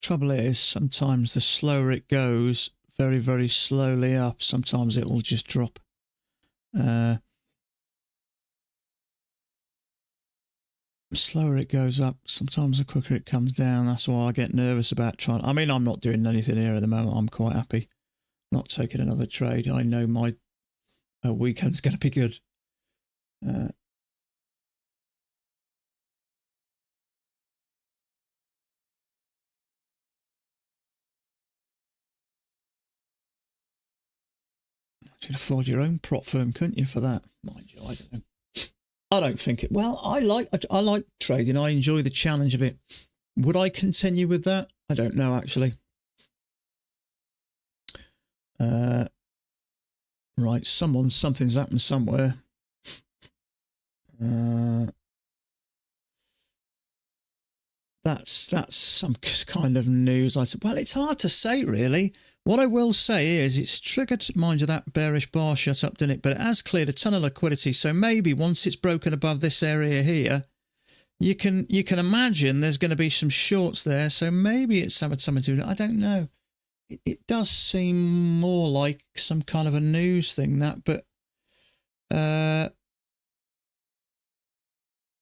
Trouble is, sometimes the slower it goes, very, very slowly up, sometimes it will just drop. Slower it goes up, sometimes the quicker it comes down. That's why I get nervous about trying. I mean, I'm not doing anything here at the moment. I'm quite happy not taking another trade. I know my weekend's going to be good. You'd afford your own prop firm, couldn't you, for that? Mind you, I don't know. I don't think it. Well, I like trading. I enjoy the challenge of it. Would I continue with that? I don't know, actually. Right, something's happened somewhere. that's some kind of news. I said, well, it's hard to say really. What I will say is it's triggered, mind you, that bearish bar shut up, didn't it? But it has cleared a ton of liquidity. So maybe once it's broken above this area here, you can imagine there's going to be some shorts there. So maybe it's something to do. I don't know. It does seem more like some kind of a news thing, that, but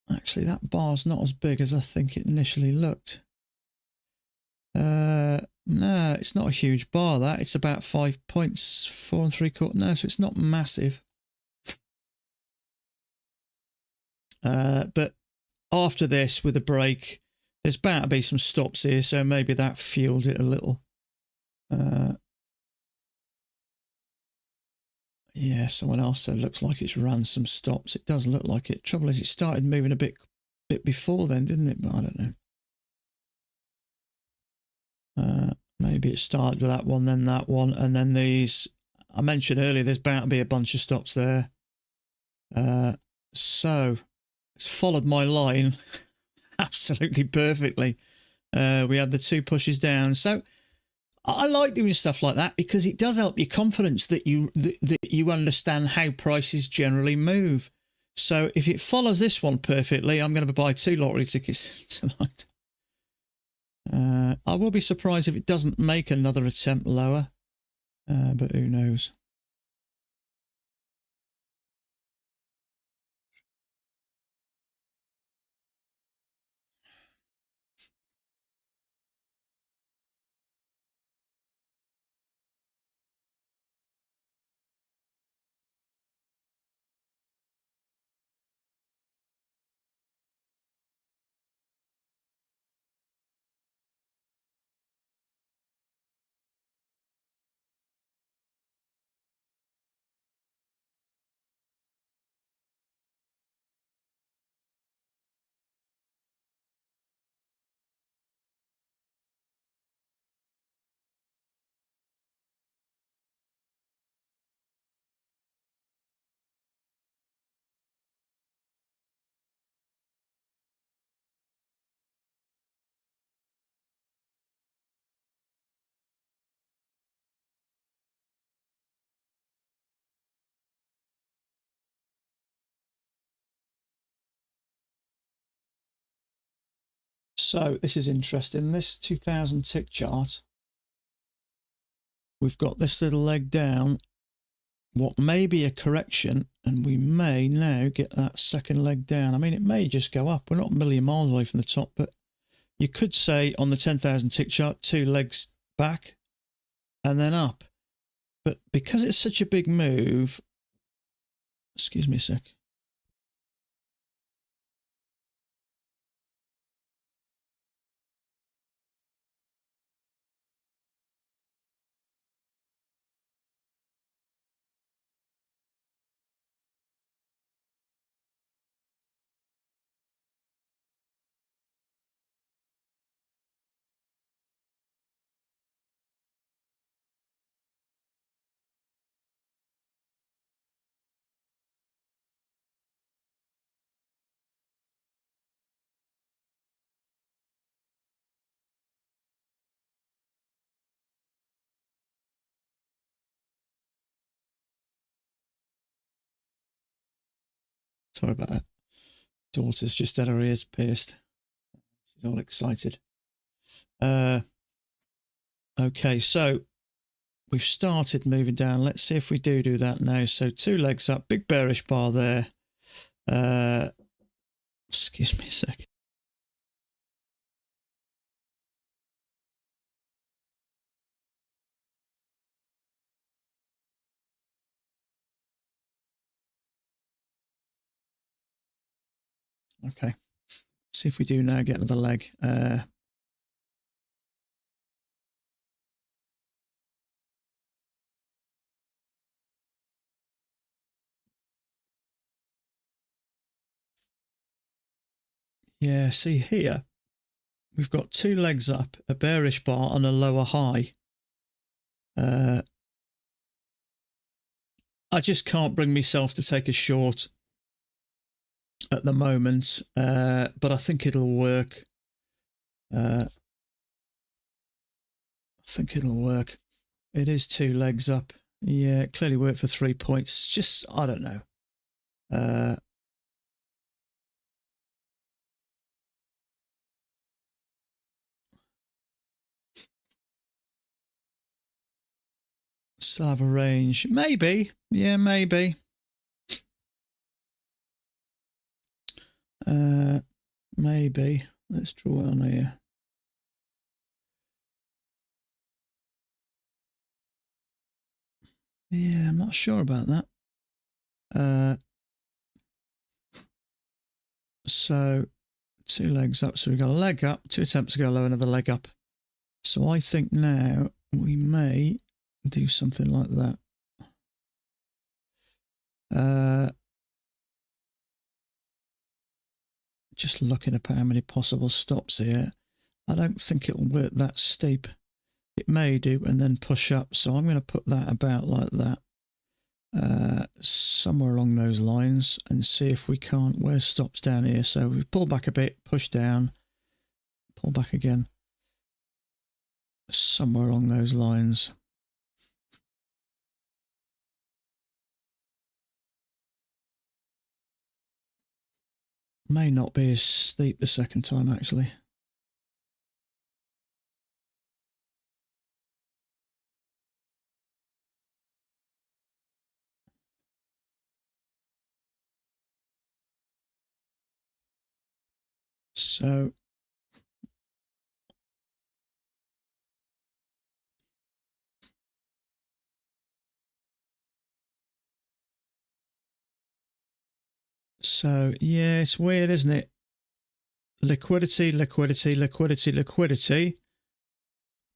actually that bar's not as big as I think it initially looked. No, it's not a huge bar, that. It's about 5 points, 4 3/4. No, so it's not massive. But after this, with a break, there's bound to be some stops here, so maybe that fueled it a little. Yeah, someone else said it looks like it's run some stops. It does look like it. Trouble is, it started moving a bit before then, didn't it? But I don't know. Maybe it started with that one, then that one, and then these. I mentioned earlier, there's bound to be a bunch of stops there. So it's followed my line absolutely perfectly. We had the 2 pushes down. So I like doing stuff like that because it does help your confidence that you understand how prices generally move. So if it follows this one perfectly, I'm going to buy 2 lottery tickets tonight. I will be surprised if it doesn't make another attempt lower, but who knows. So this is interesting. This 2000 tick chart, we've got this little leg down, what may be a correction, and we may now get that second leg down. I mean, it may just go up. We're not a million miles away from the top, but you could say on the 10,000 tick chart, 2 legs back and then up. But because it's such a big move, excuse me a sec. Sorry about that. Daughter's just had her ears pierced. She's all excited. Okay, so we've started moving down. Let's see if we do that now. So 2 legs up, big bearish bar there. Excuse me a sec. Okay, see if we do now get another leg. Yeah, see here, we've got 2 legs up, a bearish bar and a lower high. I just can't bring myself to take a short at the moment, but I think it'll work. I think it'll work. It is 2 legs up. Yeah, it clearly worked for 3 points. Just, I don't know. Still have a range. Maybe. Yeah, maybe. Maybe. Let's draw it on here. Yeah, I'm not sure about that. So 2 legs up. So we've got a leg up, 2 attempts to go low, another leg up. So I think now we may do something like that. Just looking at how many possible stops here. I don't think it'll work that steep. It may do and then push up. So I'm going to put that about like that. Somewhere along those lines and see if we can't. Where stops down here? So we pull back a bit, push down, pull back again. Somewhere along those lines. May not be as steep the second time actually. So yeah, it's weird, isn't it? Liquidity, liquidity, liquidity, liquidity.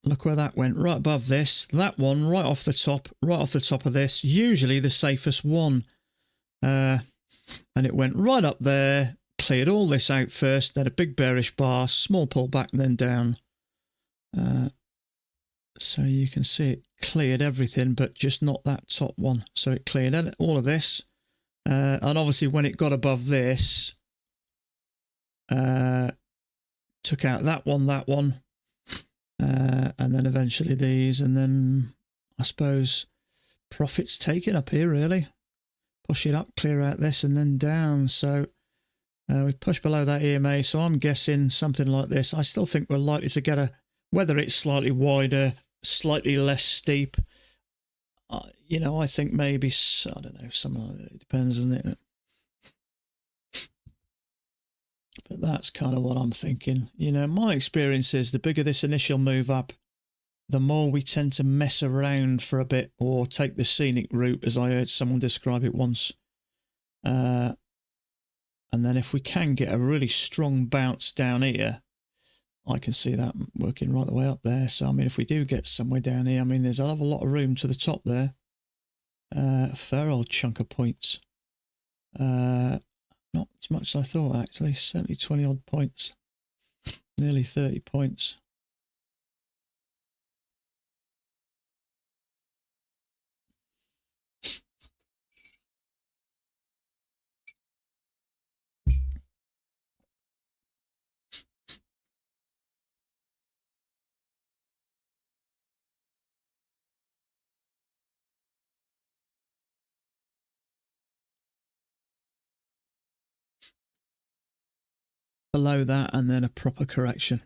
Look where that went, right above this. That one, right off the top of this. Usually the safest one. And it went right up there, cleared all this out first, then a big bearish bar, small pullback, and then down. So you can see it cleared everything, but just not that top one. So it cleared all of this. And obviously when it got above this, took out that one, and then eventually these, and then I suppose profits taken up here really. Push it up, clear out this, and then down. So we push below that EMA, so I'm guessing something like this. I still think we're likely to get whether it's slightly wider, slightly less steep, you know, I think maybe, I don't know, something like that. It depends, doesn't it? But that's kind of what I'm thinking. You know, my experience is the bigger this initial move up, the more we tend to mess around for a bit or take the scenic route, as I heard someone describe it once. And then if we can get a really strong bounce down here, I can see that working right the way up there. So, I mean, if we do get somewhere down here, I mean, there's a lot of room to the top there. A fair old chunk of points. Not as much as I thought, actually. Certainly 20 odd points. Nearly 30 points. Below that, and then a proper correction.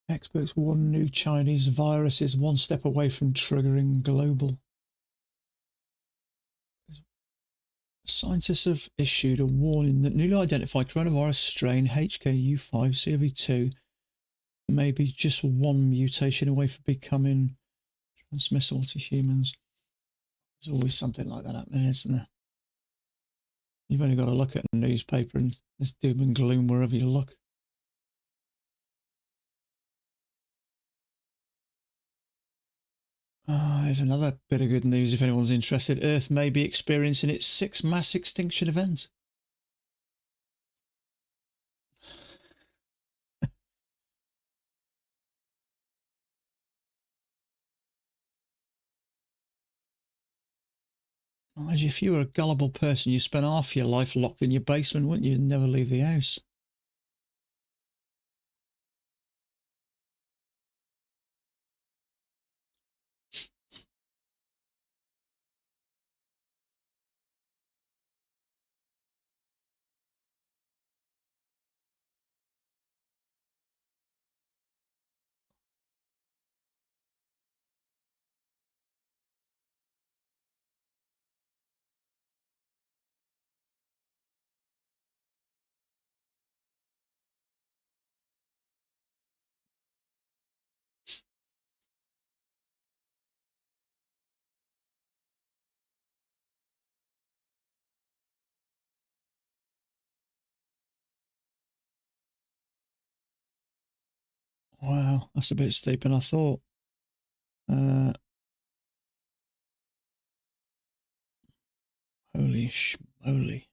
Experts warn new Chinese virus is one step away from triggering global. Scientists have issued a warning that newly identified coronavirus strain HKU5CoV2 may be just one mutation away from becoming transmissible to humans. There's always something like that happening, isn't there? You've only got to look at a newspaper and there's doom and gloom wherever you look. There's another bit of good news if anyone's interested. Earth may be experiencing its 6th mass extinction event. If you were a gullible person, you'd spend half your life locked in your basement, wouldn't you? You'd never leave the house. Wow, that's a bit steeper than I thought. Holy schmoly.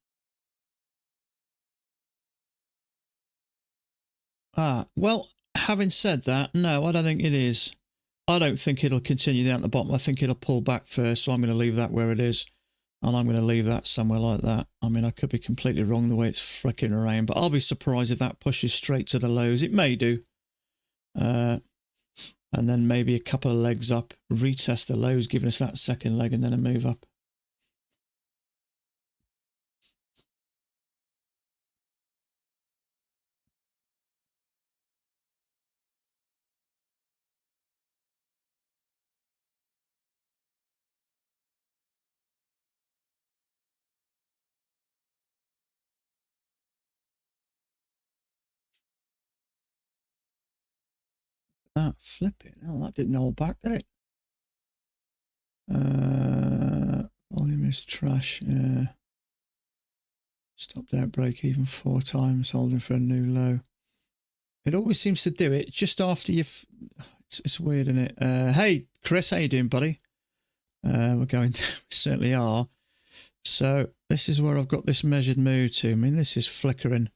Well, having said that, no, I don't think it is. I don't think it'll continue down at the bottom. I think it'll pull back first, so I'm going to leave that where it is. And I'm going to leave that somewhere like that. I mean, I could be completely wrong the way it's flicking around, but I'll be surprised if that pushes straight to the lows. It may do. And then maybe a couple of legs up, retest the lows, giving us that second leg, and then a move up. Flip it. Oh, that didn't hold back, did it? Volume is trash. Stopped out break even 4 times, holding for a new low. It always seems to do it just after you've... It's weird, isn't it? Hey, Chris, how you doing, buddy? We're going to... We certainly are. So this is where I've got this measured move to. I mean, this is flickering.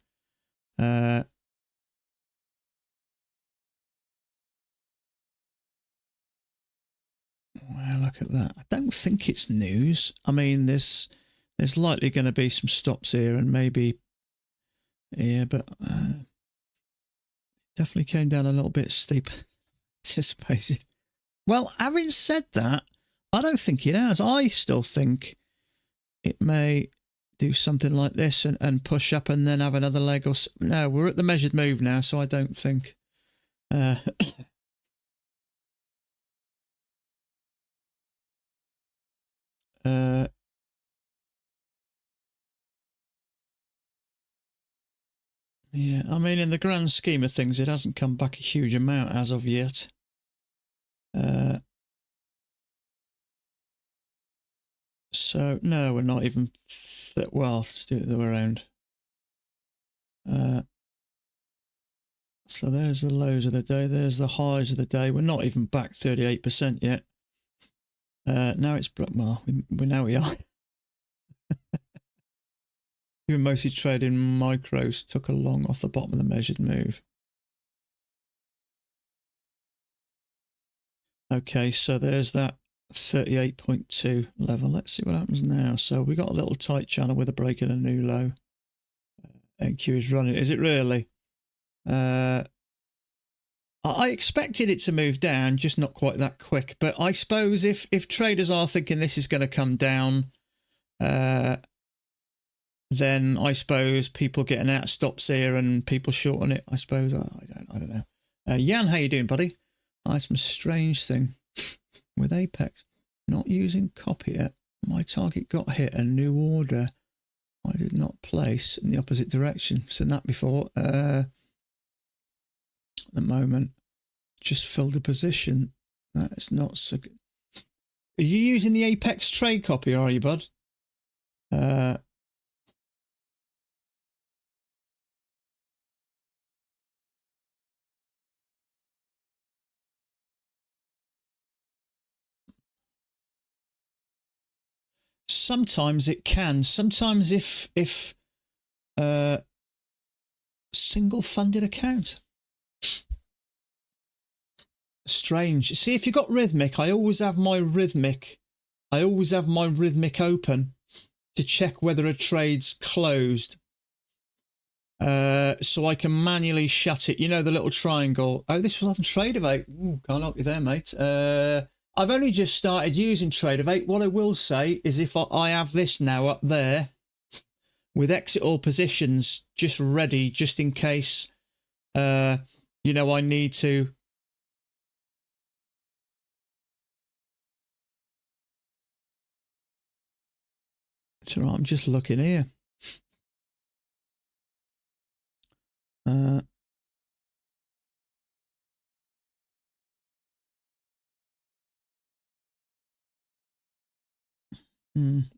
Well, look at that. I don't think it's news. I mean, there's likely going to be some stops here and maybe... Yeah, but... definitely came down a little bit steep. Anticipated. Well, having said that, I don't think it has. I still think it may do something like this and push up and then have another leg. Or no, we're at the measured move now, so I don't think. Yeah, I mean, in the grand scheme of things, it hasn't come back a huge amount as of yet. So, no, we're not even... Well, let's do it the other way around. So there's the lows of the day. There's the highs of the day. We're not even back 38% yet. Now it's... Well, we know we are. Even mostly trading micros took a long off the bottom of the measured move. Okay, so there's that 38.2 level. Let's see what happens now. So we got a little tight channel with a break and a new low. NQ is running. Is it really? I expected it to move down, just not quite that quick. But I suppose if traders are thinking this is going to come down, then I suppose people getting out stops here and people shorting it. I suppose I don't know. Jan, how you doing, buddy? Some strange thing with Apex not using copy yet. My target got hit. A new order I did not place in the opposite direction. Seen that before. At the moment, just filled a position. That's not so good. Are you using the Apex trade copy, are you, bud? Sometimes it can. Sometimes if single funded account. Strange. See, if you've got rhythmic, I always have my rhythmic open to check whether a trade's closed. So I can manually shut it. You know, the little triangle. Oh, this was on Tradeovate. Ooh, can't help you there, mate. I've only just started using Tradeovate. What I will say is if I have this now up there with exit all positions just ready, just in case, you know, I need to. It's all right, I'm just looking here.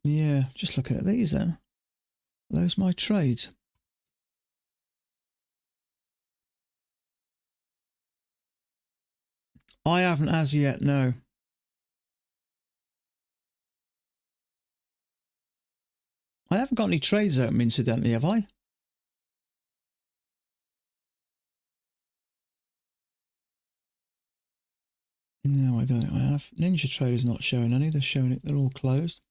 Yeah, just looking at these then. Are those my trades? I haven't as yet, no. I haven't got any trades open, incidentally, have I? No, I don't think I have. Ninja Trader's not showing any. They're showing it. They're all closed.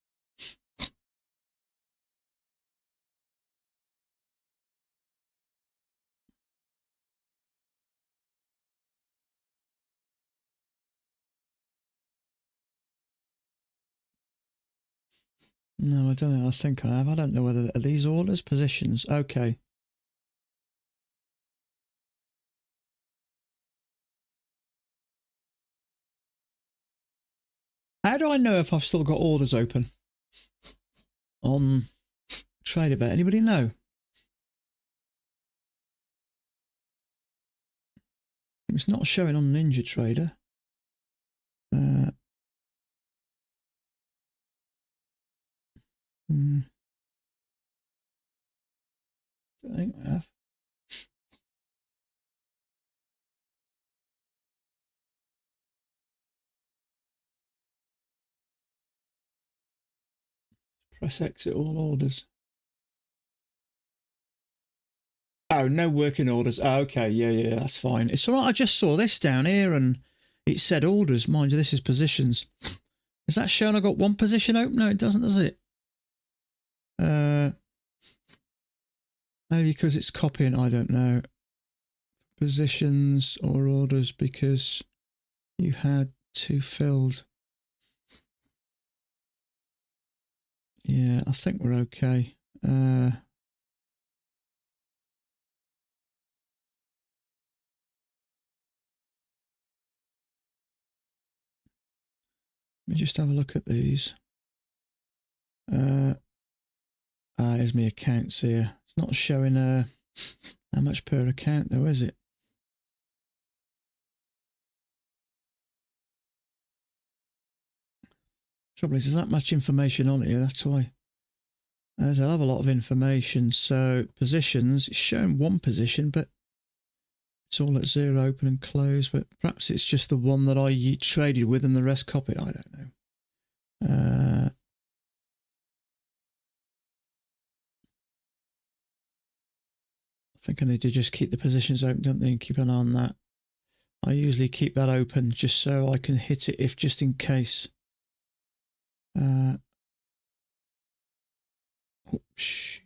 No, I don't think. I think I have. I don't know whether are these orders, positions. Okay. How do I know if I've still got orders open on TradeAbet? Anybody know? It's not showing on Ninja Trader. I think I have. Press exit all orders. Oh, no working orders. Oh, okay, yeah, that's fine. It's all right. I just saw this down here and it said orders. Mind you, this is positions. Is that showing I got one position open? No, it doesn't, does it? Maybe because it's copying, I don't know. Positions or orders because you had two filled. Yeah, I think we're okay. Let me just have a look at these. Here's my accounts here. It's not showing how much per account though, is it? Trouble is, there's not much information on here, that's why. There's a hell of a lot of information. So positions, it's showing one position, but it's all at zero, open and close. But perhaps it's just the one that I traded with and the rest copied. I don't know. I think I need to just keep the positions open, don't they, and keep an eye on that. I usually keep that open just so I can hit it if just in case. Oh, shoot.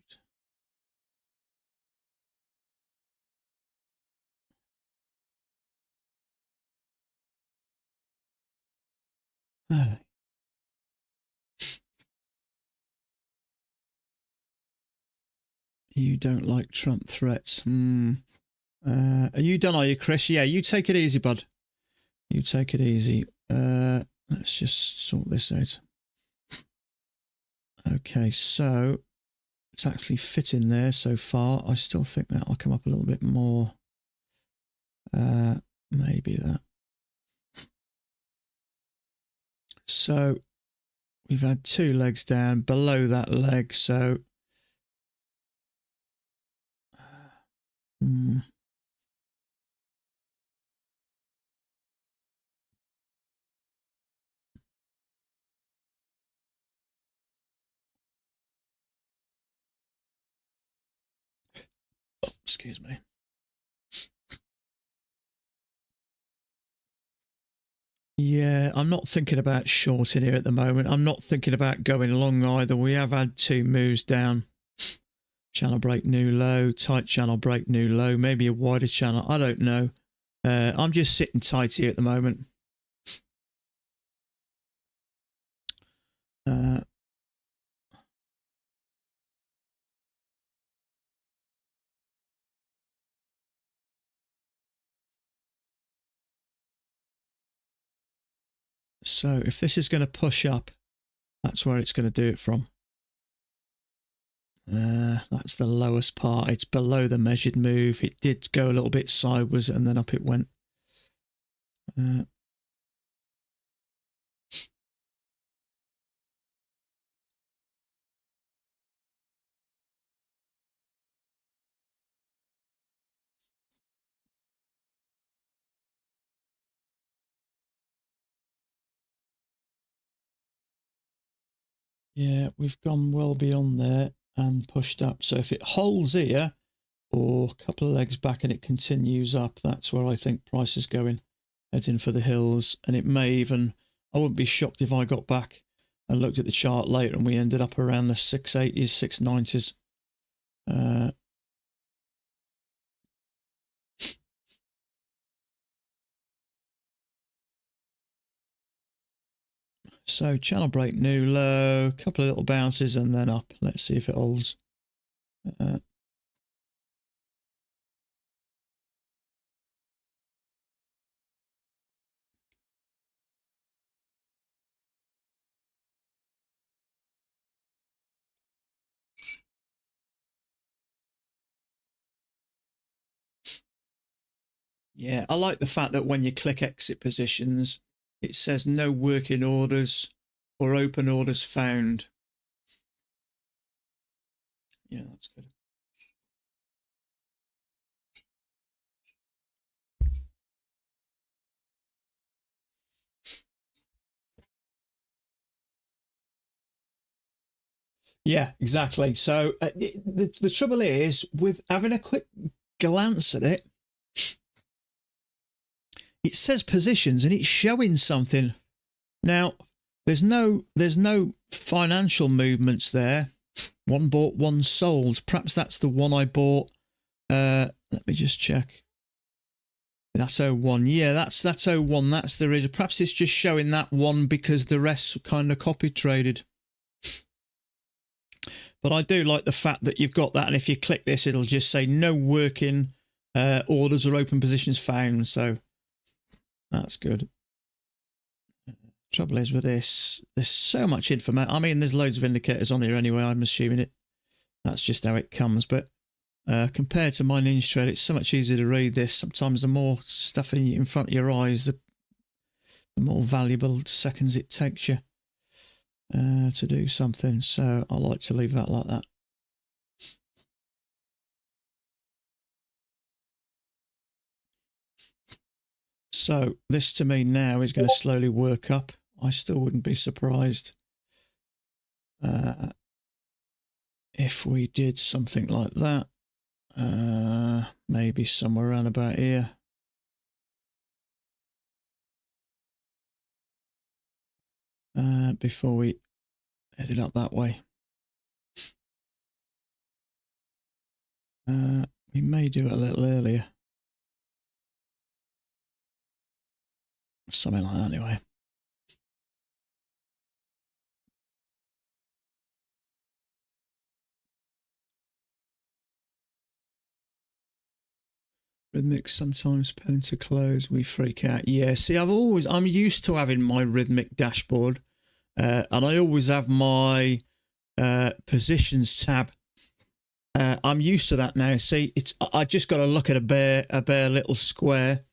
You don't like Trump threats. Are you done, are you, Chris? Yeah, you take it easy, bud. You take it easy. Let's just sort this out. Okay, so it's actually fit in there so far. I still think that'll come up a little bit more. Maybe that. So we've had two legs down below that leg, so Excuse me. Yeah, I'm not thinking about shorting here at the moment. I'm not thinking about going long either. We have had 2 moves down. Channel break, new low, tight channel break, new low, maybe a wider channel. I don't know. I'm just sitting tight here at the moment. So if this is going to push up, that's where it's going to do it from. That's the lowest part. It's below the measured move. It did go a little bit sideways and then up it went. Yeah, we've gone well beyond there and pushed up. So if it holds here or a couple of legs back and it continues up, that's where I think price is going, heading for the hills. And it may even, I wouldn't be shocked if I got back and looked at the chart later and we ended up around the 680s, 690s. So channel break, new low, a couple of little bounces and then up. Let's see if it holds. Yeah, I like the fact that when you click exit positions, it says no working orders or open orders found. Yeah, that's good. Yeah, exactly. So the trouble is with having a quick glance at it, it says positions and it's showing something. Now, there's no financial movements there. One bought, one sold. Perhaps that's the one I bought. Let me just check. That's 01. Yeah, that's 01. That's the reason. Perhaps it's just showing that one because the rest kind of copy traded. But I do like the fact that you've got that. And if you click this, it'll just say no working orders or open positions found. So that's good. Trouble is with this, there's so much information. I mean, there's loads of indicators on here anyway. I'm assuming that's just how it comes. But compared to my Ninja Trade, it's so much easier to read this. Sometimes the more stuff in front of your eyes, the more valuable seconds it takes you to do something. So I like to leave that like that. So this to me now is going to slowly work up. I still wouldn't be surprised if we did something like that. Maybe somewhere around about here. Before we headed up that way. We may do it a little earlier. Something like that anyway. Rhythmic sometimes pen to close, we freak out. Yeah, see, I'm used to having my rhythmic dashboard, and I always have my positions tab. I'm used to that now. See, I just got to look at a bare little square,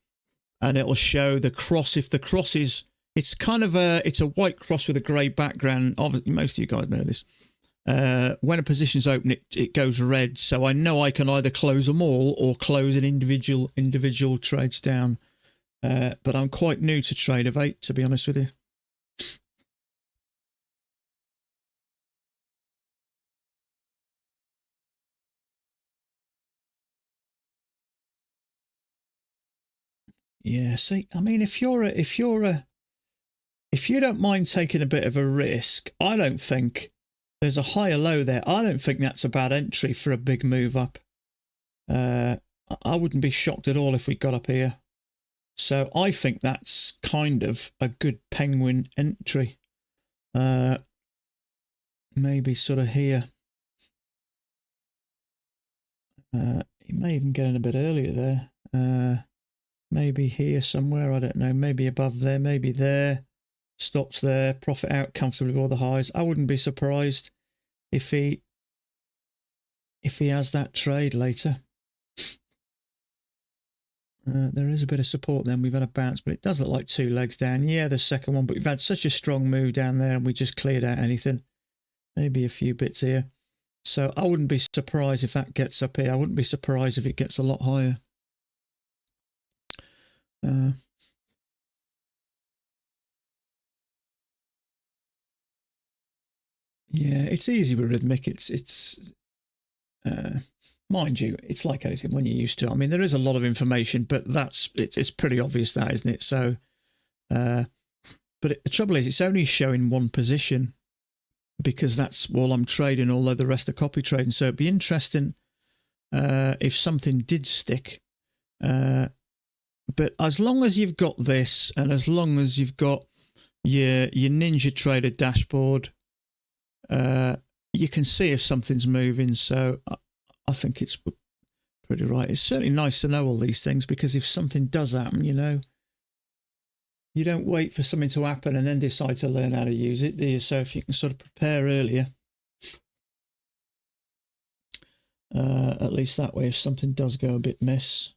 and it'll show the cross. If the cross is, it's kind of it's a white cross with a grey background. Obviously, most of you guys know this. When a position's open, it goes red, so I know I can either close them all or close an individual trades down. But I'm quite new to Trade of 8, to be honest with you. Yeah, see, I mean, if you don't mind taking a bit of a risk, I don't think there's a higher low there. I don't think that's a bad entry for a big move up. I wouldn't be shocked at all if we got up here. So I think that's kind of a good penguin entry. Maybe sort of here. He may even get in a bit earlier there. Maybe here somewhere, I don't know. Maybe above there, maybe there. Stops there, profit out comfortably with all the highs. I wouldn't be surprised if he has that trade later. There is a bit of support then. We've had a bounce, but it does look like 2 legs down. Yeah, the second one, but we've had such a strong move down there and we just cleared out anything. Maybe a few bits here. So I wouldn't be surprised if that gets up here. I wouldn't be surprised if it gets a lot higher. Yeah, it's easy with rhythmic. It's mind you, it's like anything when you're used to it. I mean, there is a lot of information, but it's pretty obvious that, isn't it? So, but the trouble is, it's only showing one position because that's all I'm trading, although the rest are copy trading. So it'd be interesting if something did stick. But as long as you've got this, and as long as you've got your Ninja Trader dashboard, you can see if something's moving. So I think it's pretty right. It's certainly nice to know all these things because if something does happen, you don't wait for something to happen and then decide to learn how to use it, do you? So if you can sort of prepare earlier, at least that way, if something does go a bit miss.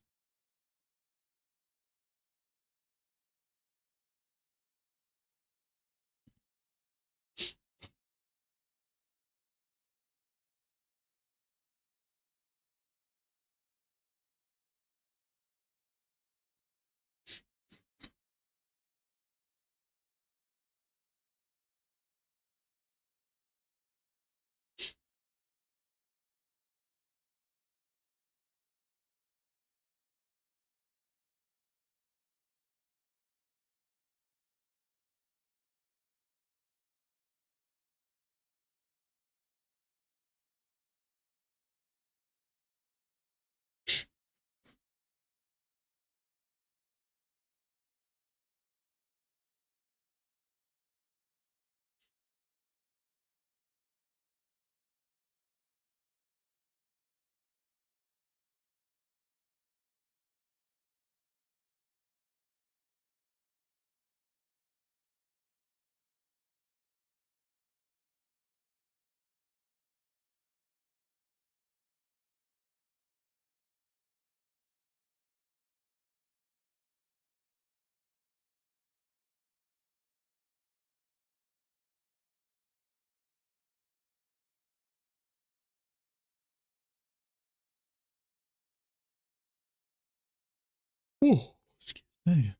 Oh, excuse me.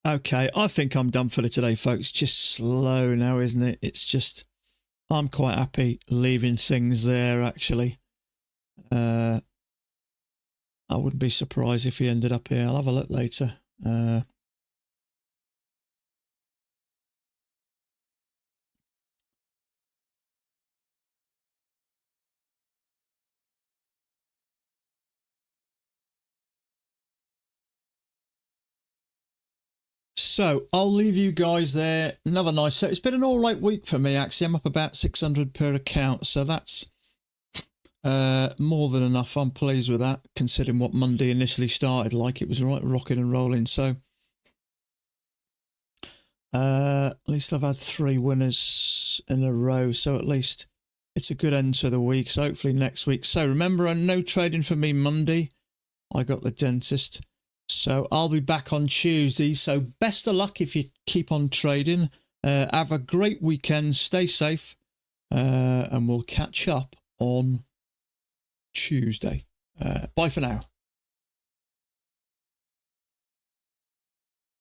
Okay, I think I'm done for today, folks. Just slow now, isn't it? It's just, I'm quite happy leaving things there, actually. I wouldn't be surprised if he ended up here. I'll have a look later. So I'll leave you guys there. Another nice set. It's been an all right week for me, actually. I'm up about 600 per account, so that's more than enough. I'm pleased with that, considering what Monday initially started like. It was right rocking and rolling. So at least I've had 3 winners in a row, so at least it's a good end to the week. So hopefully next week. So remember, no trading for me Monday. I got the dentist. So I'll be back on Tuesday. So best of luck if you keep on trading. Have a great weekend. Stay safe. And we'll catch up on Tuesday. Bye for now.